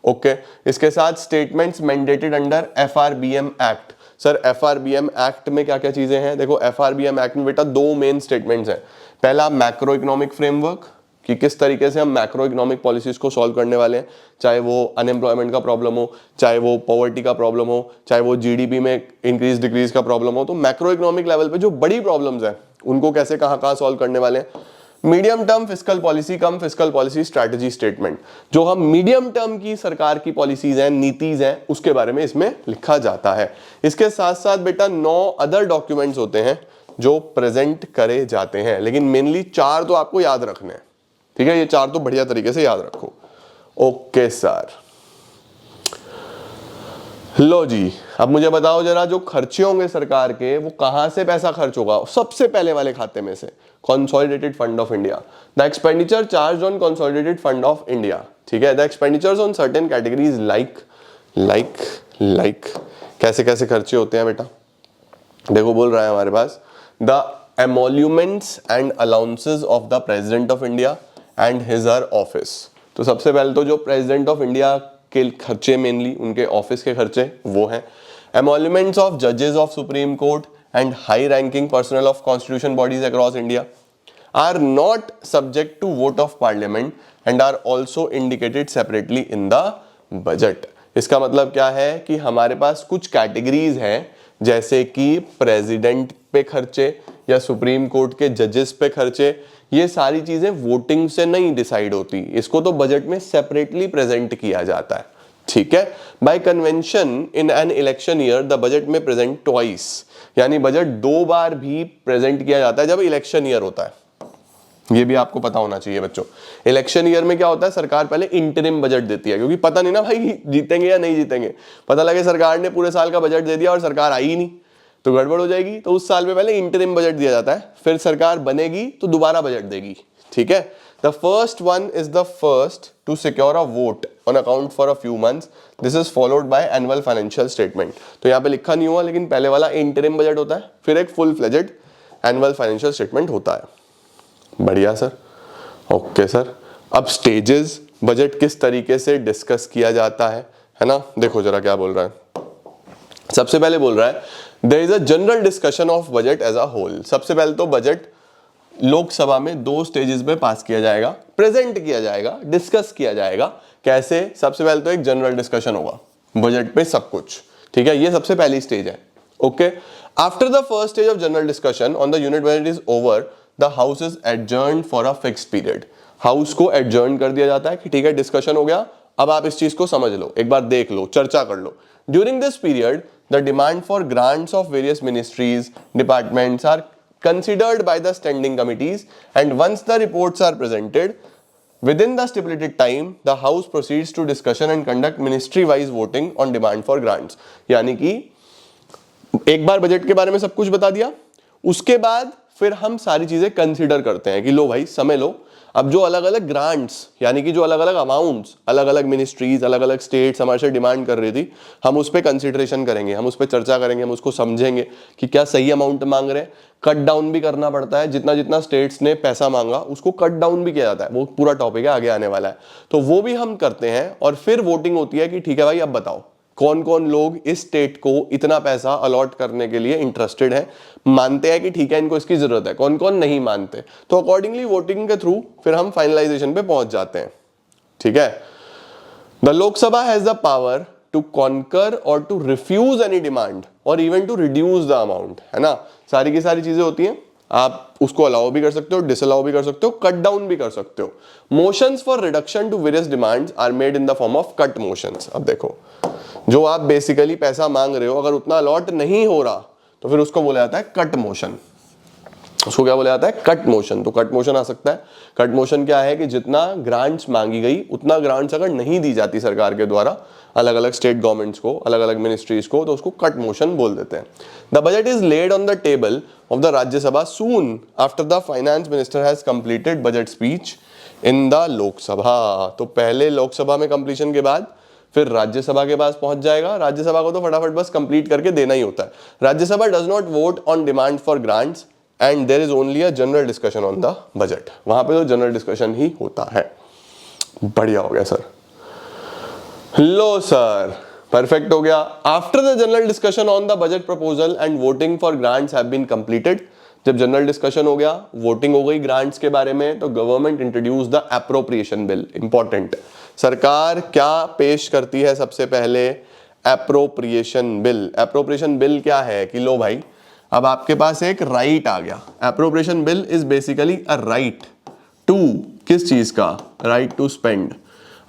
ओके। इसके साथ statements mandated under FRBM act. Sir FRBM act में क्या क्या चीजें हैं? देखो एफआरबीएम एक्ट में बेटा 2 मेन स्टेटमेंट्स हैं। पहला मैक्रो इकोनॉमिक फ्रेमवर्क, कि किस तरीके से हम मैक्रो इकोनॉमिक पॉलिसीज को सॉल्व करने वाले हैं, चाहे वो अनएम्प्लॉयमेंट का प्रॉब्लम हो, चाहे वो पॉवर्टी का प्रॉब्लम हो, चाहे वो जीडीपी में इंक्रीज डिक्रीज का प्रॉब्लम हो। तो मैक्रो इकोनॉमिक लेवल पे जो बड़ी प्रॉब्लम्स हैं उनको कैसे कहाँ सॉल्व करने वाले हैं। मीडियम टर्म फिस्कल पॉलिसी, कम फिस्कल पॉलिसी स्ट्रैटेजी स्टेटमेंट, जो हम मीडियम टर्म की सरकार की पॉलिसीज हैं, नीतिज हैं, उसके बारे में इसमें लिखा जाता है। इसके साथ साथ बेटा 9 अदर डॉक्यूमेंट्स होते हैं जो प्रेजेंट करे जाते हैं, लेकिन मेनली 4 तो आपको याद रखने हैं। ठीक है, ये 4 तो बढ़िया तरीके से याद रखो। ओके सर, लो जी, अब मुझे बताओ जरा, जो खर्चे होंगे सरकार के वो कहां से पैसा खर्च होगा? सबसे पहले वाले खाते में से, consolidated fund of India. The expenditure charge on consolidated fund of India. ठीक है, the expenditures on certain categories like कैसे कैसे खर्चे होते हैं बेटा? देखो बोल रहा है हमारे पास the emoluments and allowances of the president of India and his her office. तो सबसे पहले तो जो प्रेसिडेंट ऑफ इंडिया के खर्चे, मेनली उनके ऑफिस के खर्चे वो हैं। एमोल्यूमेंट्स ऑफ जजेस of supreme court and high ranking personal of constitution bodies across India are not subject to vote of parliament and are also indicated separately in the budget। इसका मतलब क्या है कि हमारे पास कुछ कैटेगरीज हैं, जैसे कि प्रेसिडेंट पे खर्चे या सुप्रीम कोर्ट के जजेस पे खर्चे, ये सारी चीजें वोटिंग से नहीं डिसाइड होती, इसको तो बजट में सेपरेटली प्रेजेंट किया जाता है। ठीक है, bye convention in an election year the budget में प्रेजेंट ट्वाइस, यानी बजट 2 बार भी प्रेजेंट किया जाता है जब इलेक्शन ईयर होता है। ये भी आपको पता होना चाहिए बच्चों। इलेक्शन ईयर में क्या होता है, सरकार पहले इंटरिम बजट देती है, क्योंकि पता नहीं ना भाई जीतेंगे या नहीं जीतेंगे। पता लगे सरकार ने पूरे साल का बजट दे दिया और सरकार आई ही नहीं तो गड़बड़ हो जाएगी, तो उस साल में पहले इंटरिम बजट दिया जाता है, फिर सरकार बनेगी तो दोबारा बजट देगी। ठीक है, the first one is the first to secure a vote on account for a few months, this is followed by annual financial statement. तो यहाँ पे लिखा नहीं हुआ, लेकिन पहले वाला इंटरिम बजट होता है, फिर एक full fledged annual financial statement होता है। बढ़िया सर, ओके सर। अब स्टेजेस, बजट किस तरीके से डिस्कस किया जाता है ना, देखो जरा क्या बोल रहा है। सबसे पहले बोल रहा है there is a general discussion of budget as a whole. सबसे पहले तो बजट लोकसभा में 2 स्टेजेस में पास किया जाएगा, प्रेजेंट किया जाएगा, डिस्कस किया जाएगा। कैसे? सबसे पहले तो एक जनरल डिस्कशन होगा बजट पे सब कुछ, ठीक है, ये सबसे पहली स्टेज है। Okay, after the first stage of general discussion on the unit budget is over, the house is adjourned for a fixed period. House को एडजर्न कर दिया जाता है कि ठीक है डिस्कशन हो गया, अब आप इस चीज को समझ लो, एक बार देख लो, चर्चा कर लो। During this period the demand for grants of various ministries departments are considered by the standing committees, and once the reports are presented within the stipulated time, the house proceeds to discussion and conduct ministry wise voting on demand for grants। यानी कि एक बार budget के बारे में सब कुछ बता दिया, उसके बाद फिर हम सारी चीजें कंसीडर करते हैं कि लो भाई समय लो, अब जो अलग अलग ग्रांट्स यानी कि जो अलग अलग अमाउंट्स अलग अलग मिनिस्ट्रीज अलग अलग स्टेट्स हमारे से डिमांड कर रही थी, हम उस पर कंसिडरेशन करेंगे, हम उस पर चर्चा करेंगे, हम उसको समझेंगे कि क्या सही अमाउंट मांग रहे हैं। कट डाउन भी करना पड़ता है, जितना जितना स्टेट्स ने पैसा मांगा उसको कट डाउन भी किया जाता है, वो पूरा टॉपिक है, आगे आने वाला है, तो वो भी हम करते हैं। और फिर वोटिंग होती है कि ठीक है भाई अब बताओ कौन कौन लोग इस स्टेट को इतना पैसा अलॉट करने के लिए इंटरेस्टेड है, मानते हैं कि ठीक है इनको इसकी जरूरत है, कौन कौन नहीं मानते। तो अकॉर्डिंगली वोटिंग के थ्रू फिर हम फाइनलाइजेशन पे पहुंच जाते हैं। ठीक है, the Lok Sabha has the power to concur or to refuse any demand or even to reduce the amount, है ना, सारी की सारी चीजें होती हैं। आप उसको अलाउ भी कर सकते हो, डिसअलाउ भी कर सकते हो, कट डाउन भी कर सकते हो। Motions for reduction to various demands are made in the form of cut motions. अब देखो जो आप बेसिकली पैसा मांग रहे हो अगर उतना अलॉट नहीं हो रहा तो फिर उसको बोला जाता है कट मोशन। उसको क्या बोला जाता है? Cut motion. तो कट मोशन आ सकता है। कट मोशन क्या है कि जितना ग्रांट्स मांगी गई उतना ग्रांट्स अगर नहीं दी जाती सरकार के द्वारा अलग अलग स्टेट गवर्नमेंट्स को, अलग अलग मिनिस्ट्रीज को, तो उसको कट मोशन बोल देते हैं। The budget is laid on the table of the Rajya Sabha soon after the finance minister has completed budget speech in the Lok Sabha. तो पहले लोकसभा में कंप्लीशन के बाद फिर राज्यसभा के पास पहुंच जाएगा। राज्यसभा को तो फटाफट बस कंप्लीट करके देना ही होता है। Rajya Sabha does not vote on demand for grants and there is only a general discussion on the budget. वहां पे तो जनरल डिस्कशन ही होता है। बढ़िया हो गया सर, लो सर, परफेक्ट हो गया। After the general discussion on the budget proposal and voting for grants have been completed, जब जनरल डिस्कशन हो गया, वोटिंग हो गई ग्रांट्स के बारे में, तो government introduce the appropriation bill. Important, सरकार क्या पेश करती है सबसे पहले? Appropriation bill. एप्रोप्रिएशन बिल क्या है कि लो भाई अब आपके पास एक राइट आ गया। Appropriation bill is basically a right to, किस चीज का? Right to spend.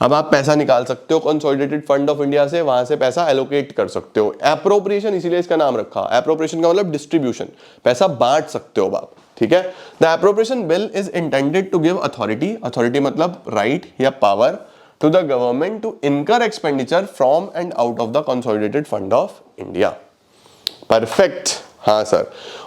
अब आप पैसा निकाल सकते हो कंसोलिडेटेड फंड ऑफ इंडिया से, वहां से पैसा एलोकेट कर सकते हो। एप्रोप्रिएशन इसीलिए इसका नाम रखा। एप्रोप्रिएशन का मतलब डिस्ट्रीब्यूशन, पैसा बांट सकते हो आप। ठीक है, the appropriation bill is intended to give authority, authority मतलब राइट या power, to the government to incur expenditure from and out of the consolidated fund of India. Perfect. हाँ sir.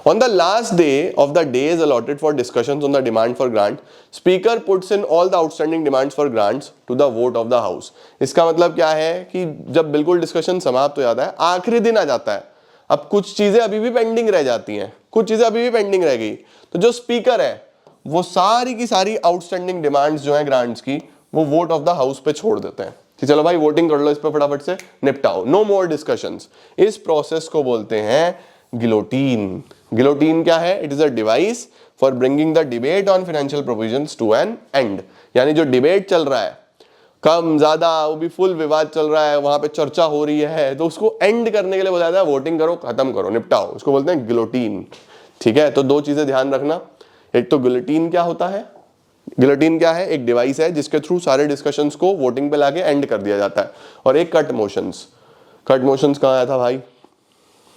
On the last day of the days allotted for discussions on the demand for grant, speaker puts in all the outstanding demands for grants to the vote of the house। इसका मतलब क्या है कि जब बिल्कुल discussion समाप्त हो जाता है, आखिरी दिन आ जाता है, अब कुछ चीजें अभी भी पेंडिंग रह जाती हैं, कुछ चीजें अभी भी पेंडिंग रह गई, तो जो स्पीकर है वो सारी की सारी आउटस्टैंडिंग डिमांड्स जो है ग्रांट्स की, वो वोट ऑफ द हाउस पे छोड़ देते हैं कि चलो भाई वोटिंग कर लो इस पे, फटाफट से निपटाओ, नो मोर डिस्कशंस। इस प्रोसेस को बोलते हैं गिलोटीन। गिलोटीन क्या है? It is a device for bringing the debate on financial provisions to an end. यानी जो डिबेट चल रहा है, कम ज्यादा, वो भी फुल विवाद चल रहा है, वहां पे चर्चा हो रही है, तो उसको एंड करने के लिए बोला जाता है वोटिंग करो, खत्म करो, निपटाओ, उसको बोलते हैं गिलोटीन। ठीक है, तो दो चीजें ध्यान रखना, एक तो गिलोटीन क्या होता है, गिलोटीन क्या है? एक डिवाइस है जिसके थ्रू सारे डिस्कशंस को वोटिंग पे लाके एंड कर दिया जाता है। और एक कट मोशंस। कट मोशंस कहाँ आया था भाई?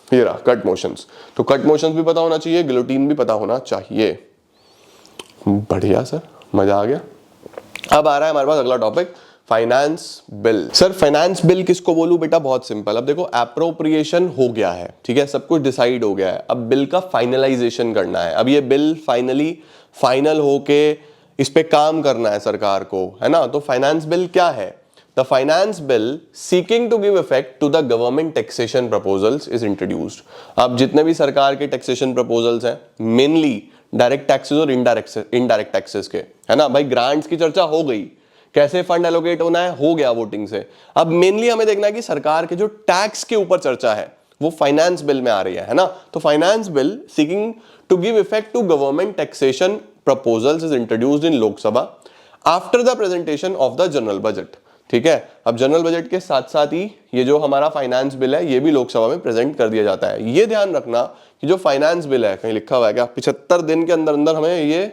ये रहा कट मोशंस। तो कट मोशंस भी पता होना चाहिए, गिलोटीन भी पता होना चाहिए। बढ़िया सर, मजा आ गया। अब आ रहा है हमारे पास अगला topic, finance bill. Sir finance bill किसको बोलूं बेटा? बहुत सिंपल। अब देखो एप्रोप्रिएशन हो गया है, ठीक है, सब कुछ डिसाइड हो गया है, अब बिल का फाइनलाइजेशन करना है। अब ये बिल फाइनल होके इस पे काम करना है सरकार को, है ना। तो फाइनेंस बिल क्या है? The finance bill seeking to give effect to the government taxation proposals is introduced. अब जितने भी सरकार के टैक्सेशन प्रपोजल्स हैं, मेनली डायरेक्ट टैक्सेस और इनडायरेक्ट टैक्सेस के, है ना भाई। ग्रांट्स की चर्चा हो गई, कैसे फंड एलोकेट होना है हो गया वोटिंग से। अब मेनली हमें देखना है कि सरकार के जो टैक्स के ऊपर चर्चा है वो फाइनेंस बिल में आ रही है ना। तो finance bill seeking to give effect to government taxation proposals is introduced in Lok Sabha after the presentation of the general budget. ठीक है, अब जनरल बजट के साथ साथ ही ये जो हमारा फाइनेंस बिल है ये भी लोकसभा में प्रेजेंट कर दिया जाता है। ये ध्यान रखना कि जो फाइनेंस बिल है, कहीं लिखा हुआ है क्या? 75 दिन के अंदर अंदर हमें ये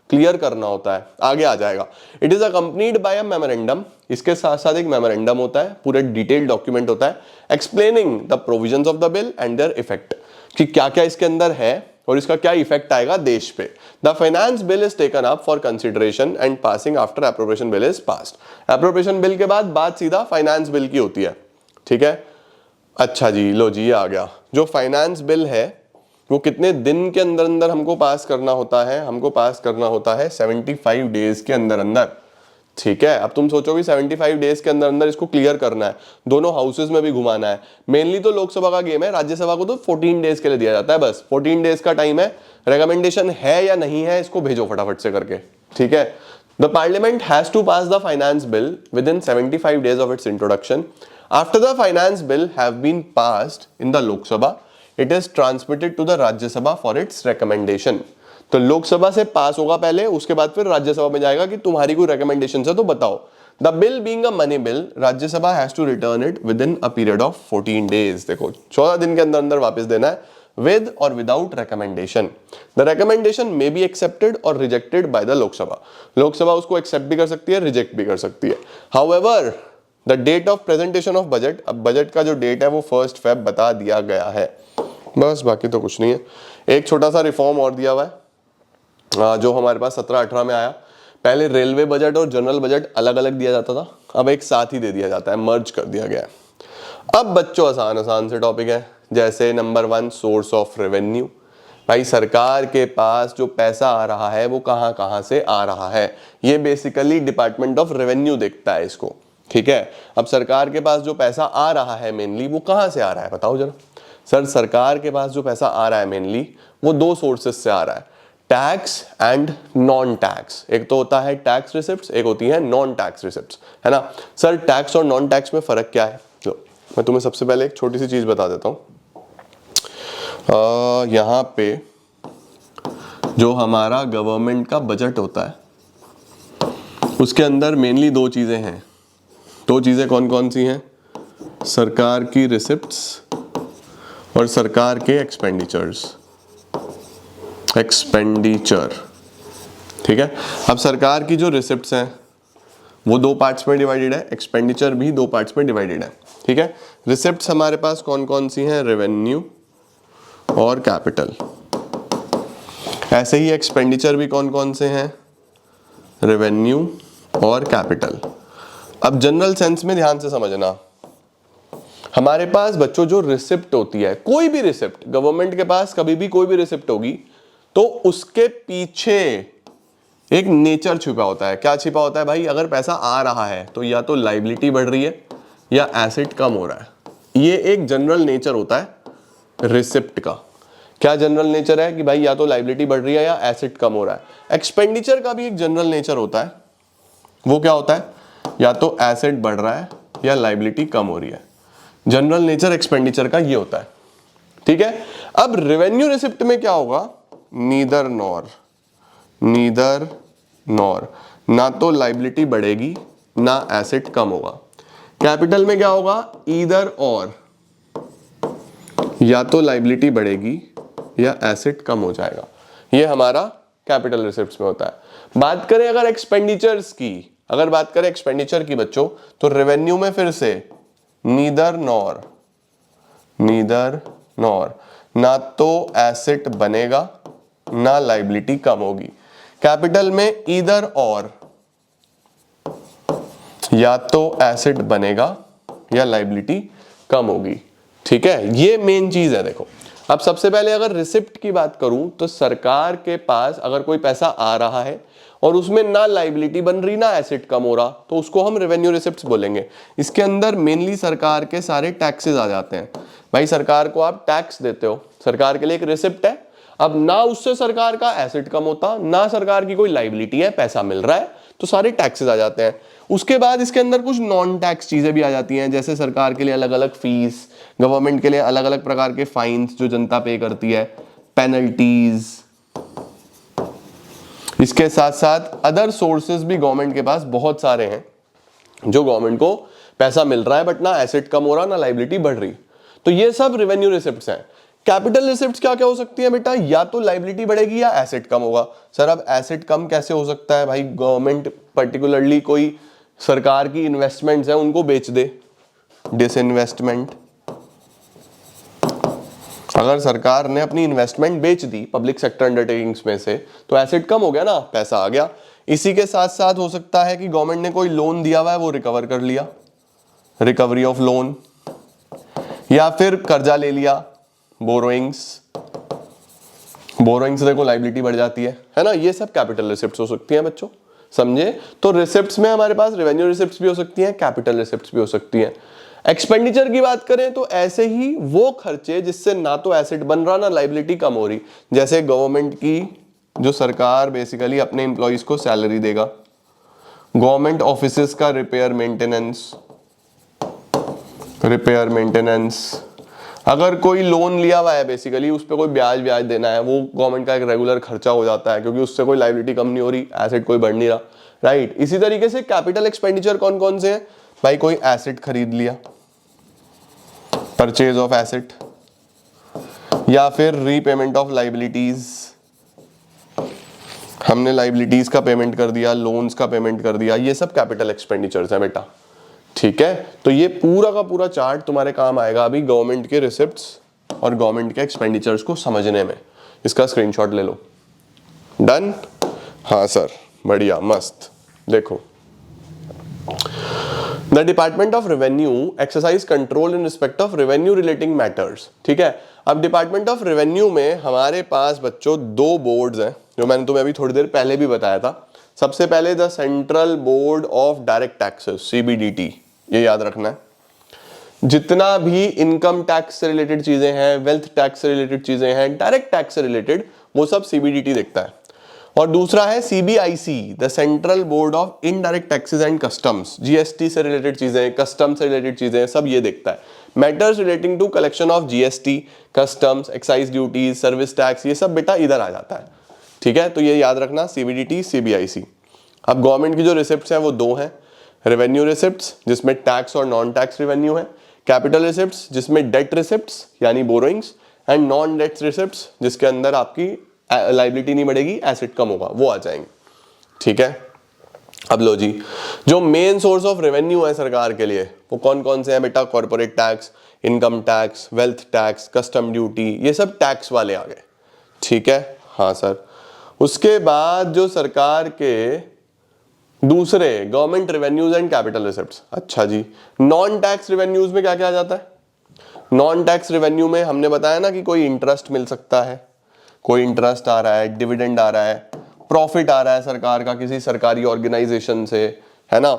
क्लियर करना होता है, आगे आ जाएगा। It is accompanied by a memorandum. इसके साथ साथ एक मेमोरेंडम होता है, पूरे डिटेल्ड डॉक्यूमेंट होता है explaining the provisions of the bill and their effect, कि क्या क्या इसके अंदर है और इसका क्या इफेक्ट आएगा देश पे। The finance bill is taken up for consideration and passing after appropriation bill is passed. Appropriation bill के बाद बात सीधा फाइनेंस बिल की होती है। ठीक है, अच्छा जी, लो जी आ गया। जो फाइनेंस बिल है वो कितने दिन के अंदर अंदर हमको पास करना होता है? हमको पास करना होता है 75 डेज के अंदर अंदर। ठीक है, अब तुम सोचोगे 75 डेज के अंदर अंदर इसको क्लियर करना है, दोनों हाउसेज में भी घुमाना है। मेनली तो लोकसभा का गेम है, राज्यसभा को तो 14 डेज के लिए दिया जाता है, बस 14 डेज का टाइम है। रिकमेंडेशन है या नहीं है इसको भेजो फटाफट से करके। ठीक है, the parliament has to pass the finance bill within 75 days of its introduction. After the finance bill have been passed in the Lok Sabha, it is transmitted to the Rajya Sabha for its recommendation. तो लोकसभा से पास होगा पहले, उसके बाद फिर राज्यसभा में जाएगा कि तुम्हारी कोई रिकमेंडेशन है तो बताओ। The bill being a money bill, Rajya Sabha has to return it within a period of 14 days. देखो 14 दिन के अंदर अंदर वापस देना है, विद और without recommendation. The recommendation may be accepted और rejected by the Lok Sabha. Lok Sabha उसको एक्सेप्ट भी कर सकती है, रिजेक्ट भी कर सकती है। However the date of presentation of budget, अब बजट का जो डेट है वो 1 फेब बता दिया गया है, बस बाकी तो कुछ नहीं है। एक छोटा सा रिफॉर्म और दिया हुआ है जो हमारे पास 17-18 में आया। पहले रेलवे बजट और जनरल बजट अलग अलग दिया जाता था, अब एक साथ ही दे दिया जाता है, मर्ज कर दिया गया है। अब बच्चों आसान आसान से टॉपिक है, जैसे नंबर 1 सोर्स ऑफ रेवेन्यू। भाई सरकार के पास जो पैसा आ रहा है वो कहां कहां से आ रहा है, ये बेसिकली डिपार्टमेंट ऑफ रेवेन्यू देखता है इसको। ठीक है, अब सरकार के पास जो पैसा आ रहा है मेनली वो कहां से आ रहा है बताओ जरा। सर सरकार के पास जो पैसा आ रहा है मेनली वो 2 सोर्सेस से आ रहा है, टैक्स एंड नॉन टैक्स। एक तो होता है टैक्स रिसिप्ट्स, एक होती है नॉन टैक्स रिसिप्ट्स, है ना। सर टैक्स और नॉन टैक्स में फर्क क्या है? लो मैं तुम्हें सबसे पहले एक छोटी सी चीज बता देता हूं। यहाँ पे जो हमारा गवर्नमेंट का बजट होता है उसके अंदर मेनली 2 चीजें हैं। 2 चीजें कौन कौन सी हैं? सरकार की रिसिप्ट्स और सरकार के एक्सपेंडिचर। ठीक है, अब सरकार की जो रिसिप्ट्स हैं वो 2 पार्ट्स में डिवाइडेड है, एक्सपेंडिचर भी 2 पार्ट्स में डिवाइडेड है। ठीक है, रिसिप्ट्स हमारे पास कौन कौन सी हैं? रेवेन्यू और कैपिटल। ऐसे ही एक्सपेंडिचर भी कौन कौन से हैं? रेवेन्यू और कैपिटल। अब जनरल सेंस में ध्यान से समझना, हमारे पास बच्चों जो रिसिप्ट होती है, कोई भी रिसिप्ट गवर्नमेंट के पास कभी भी कोई भी रिसिप्ट होगी तो उसके पीछे एक नेचर छिपा होता है। क्या छिपा होता है भाई? अगर पैसा आ रहा है तो या तो लायबिलिटी बढ़ रही है या एसेट कम हो रहा है, ये एक जनरल नेचर होता है रिसिप्ट का क्या जनरल नेचर है कि भाई या तो लाइबिलिटी बढ़ रही है या एसेट कम हो रहा है। एक्सपेंडिचर का भी एक जनरल नेचर होता है, वो क्या होता है, या तो एसेट बढ़ रहा है या लाइबिलिटी कम हो रही है। जनरल नेचर एक्सपेंडिचर का ये होता है, ठीक है। अब रेवेन्यू रिसिप्ट में क्या होगा, नीदर नॉर, नीदर नॉर, ना तो लाइबिलिटी बढ़ेगी ना एसेट कम होगा। कैपिटल में क्या होगा, ईदर और, या तो लाइबिलिटी बढ़ेगी या एसेट कम हो जाएगा। ये हमारा कैपिटल रिसिप्ट्स में होता है। बात करें अगर एक्सपेंडिचर्स की, अगर बात करें एक्सपेंडिचर की बच्चों, तो रेवेन्यू में फिर से नीदर नॉर, नीदर नॉर, ना तो एसेट बनेगा ना लाइबिलिटी कम होगी। कैपिटल में ईदर और, या तो एसेट बनेगा या लाइबिलिटी कम होगी, ठीक है। ये मेन चीज है। देखो अब सबसे पहले अगर रिसिप्ट की बात करूं तो सरकार के पास अगर कोई पैसा आ रहा है और उसमें ना लाइबिलिटी बन रही ना एसेट कम हो रहा, तो उसको हम रेवेन्यू रिसिप्ट्स बोलेंगे। इसके अंदर मेनली सरकार के सारे टैक्सेस आ जाते हैं। भाई सरकार को आप टैक्स देते हो, सरकार के लिए एक रिसिप्ट है। अब ना उससे सरकार का एसेट कम होता, ना सरकार की कोई लाइबिलिटी है, पैसा मिल रहा है, तो सारे टैक्सेस आ जाते हैं। उसके बाद इसके अंदर कुछ नॉन टैक्स चीजें भी आ जाती हैं, जैसे सरकार के लिए अलग अलग फीस, गवर्नमेंट के लिए अलग अलग प्रकार के फाइन्स जो जनता पे करती है, पेनल्टीज। इसके साथ साथ अदर सोर्सेज भी गवर्नमेंट के पास बहुत सारे हैं, जो गवर्नमेंट को पैसा मिल रहा है बट ना एसेट कम हो रहा ना लाइबिलिटी बढ़ रही। तो ये सब रेवेन्यू रिसिप्ट्स हैं। कैपिटल रिसिप्ट्स क्या क्या हो सकती है बेटा, या तो लाइबिलिटी बढ़ेगी या एसेट कम होगा। सर अब एसेट कम कैसे हो सकता है, भाई गवर्नमेंट पर्टिकुलरली कोई सरकार की इन्वेस्टमेंट्स हैं उनको बेच दे, डिसइन्वेस्टमेंट। अगर सरकार ने अपनी इन्वेस्टमेंट बेच दी पब्लिक सेक्टर अंडरटेकिंग्स में से, तो एसेट कम हो गया ना, पैसा आ गया। इसी के साथ साथ हो सकता है कि गवर्नमेंट ने कोई लोन दिया हुआ है वो रिकवर कर लिया, रिकवरी ऑफ लोन, या फिर कर्जा ले लिया, बोरोइंग्स। बोरोइंग्स देखो लाइबिलिटी बढ़ जाती है ना। ये सब कैपिटल रिसिप्ट्स हो सकती हैं बच्चों, समझे। तो रिसिप्ट्स में हमारे पास रेवेन्यू रिसिप्ट्स भी हो सकती हैं, कैपिटल रिसिप्ट्स भी हो सकती हैं। एक्सपेंडिचर की बात करें तो ऐसे ही वो खर्चे जिससे ना तो एसेट बन रहा ना लाइबिलिटी कम हो रही, जैसे गवर्नमेंट की जो सरकार बेसिकली अपने एम्प्लॉइज को सैलरी देगा, गवर्नमेंट ऑफिसेस का रिपेयर मेंटेनेंस, रिपेयर मेंटेनेंस। अगर कोई लोन लिया हुआ है बेसिकली उस पर कोई ब्याज देना है, वो गवर्नमेंट का एक रेगुलर खर्चा हो जाता है, क्योंकि उससे कोई लाइबिलिटी कम नहीं हो रही, एसेट कोई बढ़ नहीं रहा, राइट। इसी तरीके से कैपिटल एक्सपेंडिचर कौन कौन से हैं, भाई कोई एसेट खरीद लिया, परचेज ऑफ एसेट, या फिर रीपेमेंट ऑफ लाइबिलिटीज, हमने लाइबिलिटीज का पेमेंट कर दिया, लोन्स का पेमेंट कर दिया, ये सब कैपिटल एक्सपेंडिचर्स हैं बेटा, ठीक है। तो ये पूरा का पूरा चार्ट तुम्हारे काम आएगा अभी गवर्नमेंट के रिसिप्ट्स और गवर्नमेंट के एक्सपेंडिचर्स को समझने में। इसका स्क्रीनशॉट ले लो। डन, हाँ सर, बढ़िया, मस्त। देखो, the department of revenue exercise control in respect of revenue relating matters, ठीक है। अब डिपार्टमेंट ऑफ रेवेन्यू में हमारे पास बच्चों दो बोर्ड्स हैं, जो मैंने तुम्हें अभी थोड़ी देर पहले भी बताया था। सबसे पहले the central board of direct taxes, CBDT, ये याद रखना है। जितना भी इनकम टैक्स से रिलेटेड चीजें हैं, वेल्थ टैक्स से रिलेटेड चीजें हैं, डायरेक्ट टैक्स से रिलेटेड, वो सब CBDT देखता है। और दूसरा है CBIC, the central board of indirect taxes and customs, GST से रिलेटेड चीजें, कस्टम से रिलेटेड चीजें, सब ये देखता है। Matters relating to collection of GST, customs, excise duties, service tax, ये सब बेटा इधर आ जाता है, ठीक है। तो ये याद रखना, CBDT, CBIC। अब गवर्नमेंट की जो रिसिप्ट्स हैं वो दो हैं, रेवेन्यू रिसिप्ट्स जिसमें टैक्स और नॉन टैक्स रेवेन्यू है, कैपिटल रिसिप्ट्स जिसमें डेट रिसिप्ट्स यानी borrowings, and non debt receipts जिसके अंदर आपकी लाइबिलिटी नहीं बढ़ेगी, एसेट कम होगा, वो आ जाएंगे, ठीक है। अब लो जी, जो मेन सोर्स ऑफ रेवेन्यू है सरकार के लिए वो कौन कौन से हैं बेटा, corporate tax, income tax, wealth tax, custom duty, ये सब टैक्स वाले आ गए, ठीक है, हाँ सर। उसके बाद जो सरकार के दूसरे government revenues and capital receipts, अच्छा जी, नॉन टैक्स रेवेन्यूज में क्या क्या आ जाता है। नॉन टैक्स रेवेन्यू में हमने बताया ना कि कोई इंटरेस्ट मिल सकता है, कोई इंटरेस्ट आ रहा है, डिविडेंड आ रहा है, प्रॉफिट आ रहा है सरकार का किसी सरकारी ऑर्गेनाइजेशन से, है ना।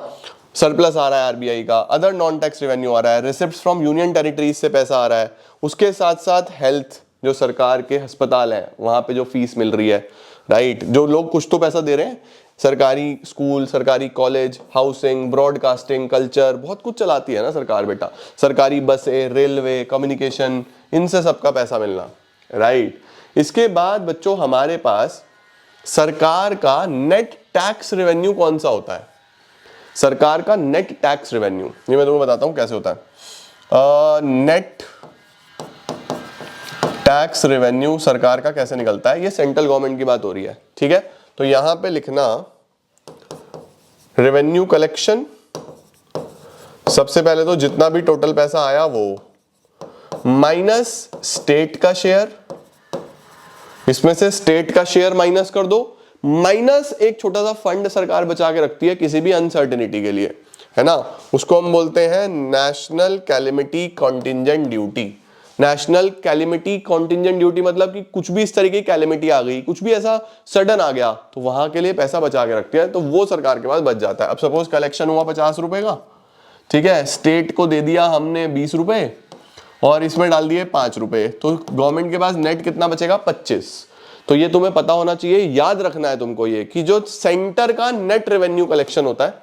सरप्लस आ रहा है आरबीआई का, अदर नॉन टैक्स रेवेन्यू आ रहा है, रिसिप्ट्स फ्रॉम यूनियन टेरिटरीज से पैसा आ रहा है, उसके साथ साथ हेल्थ, जो सरकार के अस्पताल हैं वहां पे जो फीस मिल रही है, राइट, जो लोग कुछ तो पैसा दे रहे हैं, सरकारी स्कूल, सरकारी कॉलेज, हाउसिंग, ब्रॉडकास्टिंग, कल्चर, बहुत कुछ चलाती है ना सरकार बेटा, सरकारी बसें, रेलवे, कम्युनिकेशन, इनसे सबका पैसा मिलना, राइट। इसके बाद बच्चों हमारे पास सरकार का नेट टैक्स रेवेन्यू कौन सा होता है? सरकार का नेट टैक्स रेवेन्यू, ये मैं तुम्हें बताता हूं कैसे होता है। नेट टैक्स रेवेन्यू सरकार का कैसे निकलता है, ये सेंट्रल गवर्नमेंट की बात हो रही है, ठीक है। तो यहां पे लिखना रेवेन्यू कलेक्शन, सबसे पहले तो जितना भी टोटल पैसा आया वो माइनस स्टेट का शेयर, इसमें से स्टेट का शेयर माइनस कर दो, माइनस एक छोटा सा फंड सरकार बचा के रखती है किसी भी अनसर्टेनिटी के लिए, है ना, उसको हम बोलते हैं national calamity contingent duty. National calamity contingent duty मतलब कि कुछ भी इस तरीके की कैलेमिटी आ गई, कुछ भी ऐसा सडन आ गया, तो वहां के लिए पैसा बचा के रखती है, तो वो सरकार के पास बच जाता है। अब सपोज कलेक्शन हुआ 50 रुपए का, ठीक है, स्टेट को दे दिया हमने 20 रुपए और इसमें डाल दिए 5 रुपए, तो गवर्नमेंट के पास नेट कितना बचेगा? 25। तो ये तुम्हें पता होना चाहिए, याद रखना है तुमको ये कि जो सेंटर का नेट रेवेन्यू कलेक्शन होता है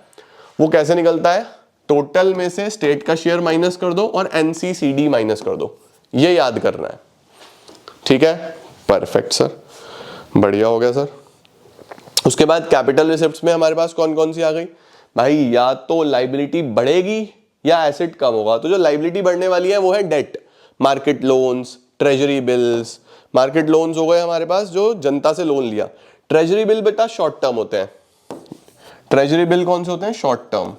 वो कैसे निकलता है, टोटल में से स्टेट का शेयर माइनस कर दो और एनसीसीडी माइनस कर दो, ये याद करना है, ठीक है। परफेक्ट सर, बढ़िया हो गया सर। उसके बाद कैपिटल रिसिप्ट्स में हमारे पास कौन कौन सी आ गई भाई? या तो लाइबिलिटी बढ़ेगी या एसेट कम होगा, तो जो लाइबिलिटी बढ़ने वाली है वो है debt, market loans, treasury bills. Market loans हो गए हमारे पास जो जनता से लोन लिया, ट्रेजरी बिल बेटा शॉर्ट टर्म होते हैं, ट्रेजरी बिल कौन से होते हैं? शॉर्ट टर्म,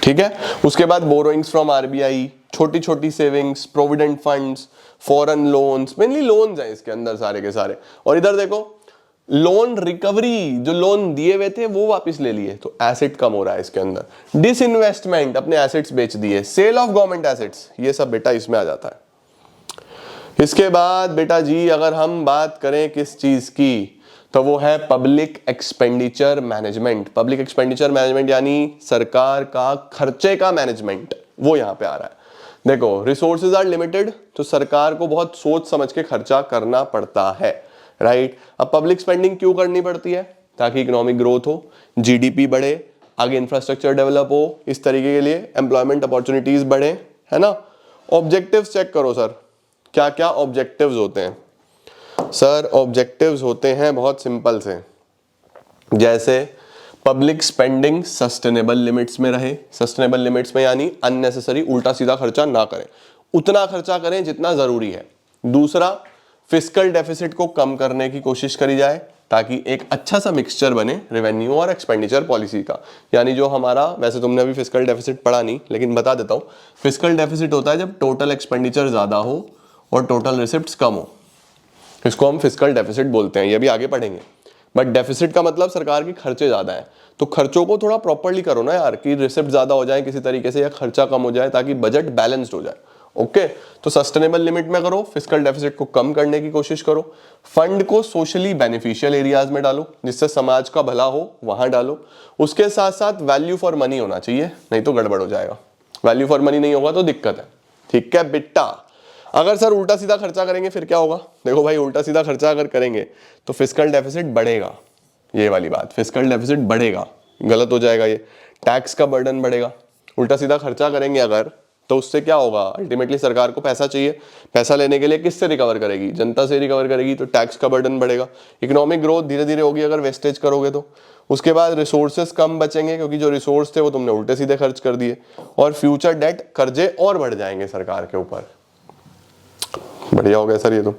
ठीक है। उसके बाद बोरोइंग्स फ्रॉम आरबीआई, छोटी छोटी savings, provident funds, foreign loans, mainly loans हैं इसके अंदर सारे के सारे। और इधर देखो लोन रिकवरी, जो लोन दिए हुए थे वो वापस ले लिए, तो एसेट कम हो रहा है इसके अंदर। डिसइन्वेस्टमेंट, अपने एसेट्स बेच दिए, सेल ऑफ गवर्नमेंट एसेट्स, ये सब बेटा इसमें आ जाता है। इसके बाद बेटा जी अगर हम बात करें किस चीज की, तो वो है public expenditure management. Public expenditure management यानी सरकार का खर्चे का मैनेजमेंट, वो यहां पे आ रहा है। देखो रिसोर्सेज आर लिमिटेड, तो सरकार को बहुत सोच समझ के खर्चा करना पड़ता है, राइट। अब पब्लिक स्पेंडिंग क्यों करनी पड़ती है? ताकि इकोनॉमिक ग्रोथ हो, जीडीपी बढ़े, आगे इंफ्रास्ट्रक्चर डेवलप हो, इस तरीके के लिए एम्प्लॉयमेंट अपॉर्चुनिटीज बढ़े, है ना। ऑब्जेक्टिव्स चेक करो सर, क्या क्या ऑब्जेक्टिव्स होते हैं? सर ऑब्जेक्टिव्स होते हैं बहुत सिंपल से, जैसे पब्लिक स्पेंडिंग सस्टेनेबल लिमिट्स में रहे, सस्टेनेबल लिमिट्स में यानी अननेसेसरी उल्टा सीधा खर्चा ना करें, उतना खर्चा करें जितना जरूरी है। दूसरा, फिस्कल डेफिसिट को कम करने की कोशिश करी जाए ताकि एक अच्छा सा मिक्सचर बने रेवेन्यू और एक्सपेंडिचर पॉलिसी का। यानी जो हमारा, वैसे तुमने अभी फिस्कल डेफिसिट पढ़ा नहीं लेकिन बता देता हूं, फिस्कल डेफिसिट होता है जब टोटल एक्सपेंडिचर ज्यादा हो और टोटल रिसिप्ट्स कम हो, इसको हम फिस्कल डेफिसिट बोलते हैं, ये भी आगे पढ़ेंगे। बट डेफिसिट का मतलब सरकार के खर्चे ज्यादा है, तो खर्चों को थोड़ा प्रॉपर्ली करो ना यार, कि रिसिप्ट ज्यादा हो जाए किसी तरीके से या खर्चा कम हो जाए ताकि बजट बैलेंस्ड हो जाए। ओके, तो सस्टेनेबल लिमिट में करो, फिस्कल डेफिसिट को कम करने की कोशिश करो, फंड को सोशली बेनिफिशियल एरियाज में डालो, जिससे समाज का भला हो वहां डालो। उसके साथ साथ वैल्यू फॉर मनी होना चाहिए, नहीं तो गड़बड़ हो जाएगा। वैल्यू फॉर मनी नहीं होगा तो दिक्कत है, ठीक है बेटा। अगर सर उल्टा सीधा खर्चा करेंगे फिर क्या होगा? देखो भाई, उल्टा सीधा खर्चा अगर करेंगे तो फिस्कल डेफिसिट बढ़ेगा, ये वाली बात, फिस्कल डेफिसिट बढ़ेगा, गलत हो जाएगा ये, टैक्स का बर्डन बढ़ेगा। उल्टा सीधा खर्चा करेंगे अगर, तो उससे क्या होगा? अल्टीमेटली सरकार को पैसा चाहिए, पैसा लेने के लिए किससे रिकवर करेगी? जनता से रिकवर करेगी, तो टैक्स का बर्डन बढ़ेगा। इकोनॉमिक ग्रोथ धीरे धीरे होगी अगर वेस्टेज करोगे तो। उसके बाद रिसोर्सेस कम बचेंगे क्योंकि जो रिसोर्स थे वो तुमने उल्टे सीधे खर्च कर दिए, और फ्यूचर डेट, कर्जे और बढ़ जाएंगे सरकार के ऊपर। बढ़िया हो गया सर ये तो।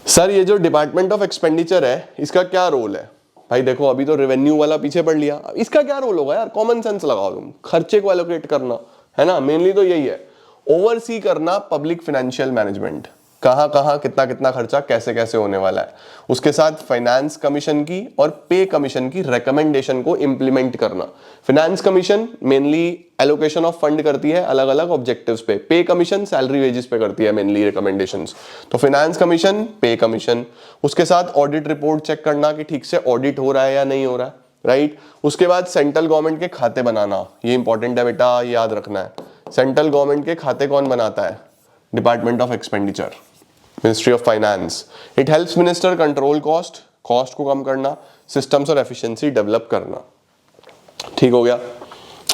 सर ये जो डिपार्टमेंट ऑफ एक्सपेंडिचर है इसका क्या रोल है? भाई देखो अभी तो रेवेन्यू वाला पीछे पढ़ लिया, इसका क्या रोल होगा यार? कॉमन सेंस लगाओ तुम, खर्चे को एलोकेट करना, है ना, मेनली तो यही है। ओवरसी करना पब्लिक फाइनेंशियल मैनेजमेंट, कहां कहां कितना कितना खर्चा कैसे कैसे होने वाला है। उसके साथ फाइनेंस कमीशन की और पे कमीशन की रिकमेंडेशन को इंप्लीमेंट करना। Finance commission mainly allocation of fund करती है अलग अलग ऑब्जेक्टिव्स पे, पे कमीशन सैलरी वेजेस पे करती है मेनली रिकमेंडेशंस। तो फाइनेंस कमीशन, पे कमीशन। उसके साथ ऑडिट रिपोर्ट चेक करना कि ठीक से ऑडिट हो रहा है या नहीं हो रहा है, राइट। उसके बाद सेंट्रल गवर्नमेंट के खाते बनाना, ये इंपॉर्टेंट है बेटा, याद रखना है। सेंट्रल गवर्नमेंट के खाते कौन बनाता है? Department of expenditure, ministry of finance. It helps minister control cost, cost को कम करना, सिस्टम्स और एफिशिएंसी डेवलप करना। ठीक हो गया,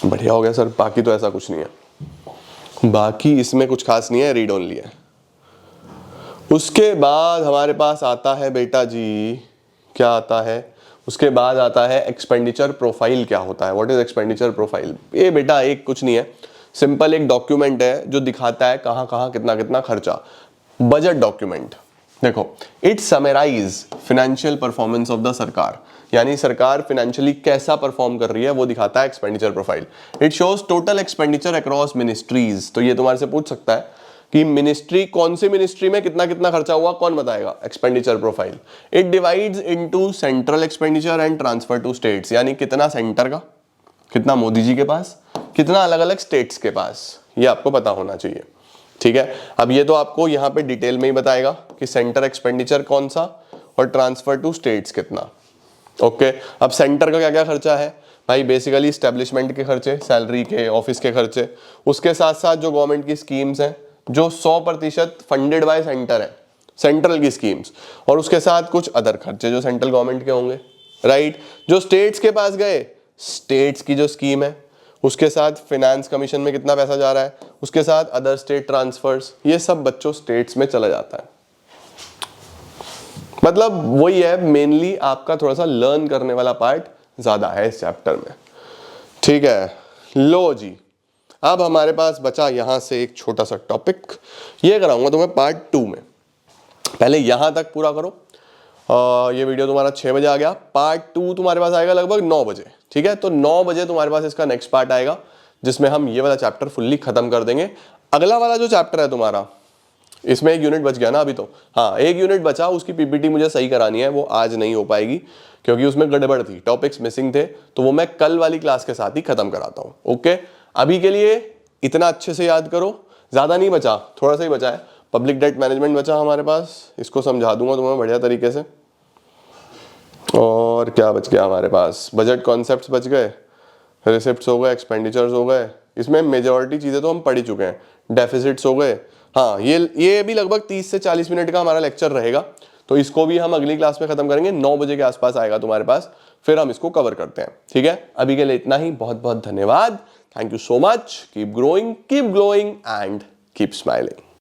बढ़िया हो गया सर। बाकी तो ऐसा कुछ नहीं है, बाकी इसमें कुछ खास नहीं है, रीड ओनली है। उसके बाद हमारे पास आता है बेटा जी, क्या आता है? उसके बाद आता है एक्सपेंडिचर प्रोफाइल। क्या होता है? What is expenditure profile? ये बेटा एक कुछ नहीं है, सिंपल एक डॉक्यूमेंट है जो दिखाता है कहां कहां कितना कितना खर्चा। बजट डॉक्यूमेंट देखो, it summarise financial performance of the सरकार, यानी सरकार फाइनेंशियली कैसा परफॉर्म कर रही है वो दिखाता है expenditure profile. It shows total expenditure across ministries. तो ये तुम्हारे से पूछ सकता है कि मिनिस्ट्री, कौन सी मिनिस्ट्री में कितना कितना खर्चा हुआ, कौन बताएगा? Expenditure profile. It divides into central expenditure and transfer to states, यानी कितना सेंटर का, कितना मोदी जी के पास, कितना अलग अलग स्टेट्स के पास, ये आपको पता होना चाहिए। ठीक है, अब ये तो आपको यहाँ पे डिटेल में ही बताएगा कि सेंटर एक्सपेंडिचर कौन सा और ट्रांसफर टू स्टेट्स कितना। ओके, अब सेंटर का क्या क्या खर्चा है भाई? बेसिकली स्टैब्लिशमेंट के खर्चे, सैलरी के, ऑफिस के खर्चे, उसके साथ साथ जो गवर्नमेंट की स्कीम्स हैं जो 100% फंडेड बाय सेंटर है, सेंट्रल की स्कीम्स, और उसके साथ कुछ अदर खर्चे जो सेंट्रल गवर्नमेंट के होंगे, राइट। जो स्टेट्स के पास गए, स्टेट्स की जो स्कीम है, उसके साथ फाइनेंस कमीशन में कितना पैसा जा रहा है, उसके साथ अदर स्टेट ट्रांसफर्स, ये सब बच्चों स्टेट्स में चला जाता है। मतलब वही है, मेनली आपका थोड़ा सा लर्न करने वाला पार्ट ज्यादा है इस चैप्टर में। ठीक है, लो जी, अब हमारे पास बचा यहां से एक छोटा सा टॉपिक, ये कराऊंगा तुम्हें पार्ट 2 में। पहले यहां तक पूरा करो। ये वीडियो तुम्हारा 6 बजे आ गया, पार्ट 2 तुम्हारे पास आएगा लगभग 9 बजे। ठीक है, तो 9 बजे तुम्हारे पास इसका नेक्स्ट पार्ट आएगा जिसमें हम ये वाला चैप्टर फुल्ली खत्म कर देंगे। अगला वाला जो चैप्टर है तुम्हारा, इसमें एक यूनिट बच गया ना अभी तो, हाँ एक यूनिट बचा, उसकी पीपीटी मुझे सही करानी है, वो आज नहीं हो पाएगी क्योंकि उसमें गड़बड़ थी, टॉपिक्स मिसिंग थे, तो वो मैं कल वाली क्लास के साथ ही खत्म कराता हूँ। ओके, अभी के लिए इतना अच्छे से याद करो, ज्यादा नहीं बचा, थोड़ा सा ही बचा है। पब्लिक डेट मैनेजमेंट बचा हमारे पास, इसको समझा दूंगा तुम्हें बढ़िया तरीके से। और क्या बच गया हमारे पास? बजट कॉन्सेप्ट्स बच गए, रिसिप्ट्स हो गए, एक्सपेंडिचर्स हो गए, इसमें मेजॉरिटी चीजें तो हम पढ़ ही चुके हैं, डेफिसिट्स हो गए। हाँ, ये भी लगभग 30 से 40 मिनट का हमारा लेक्चर रहेगा, तो इसको भी हम अगली क्लास में खत्म करेंगे, 9 बजे के आसपास आएगा तुम्हारे पास, फिर हम इसको कवर करते हैं। ठीक है, अभी के लिए इतना ही, बहुत बहुत धन्यवाद, thank you so much, keep growing, keep glowing and keep smiling.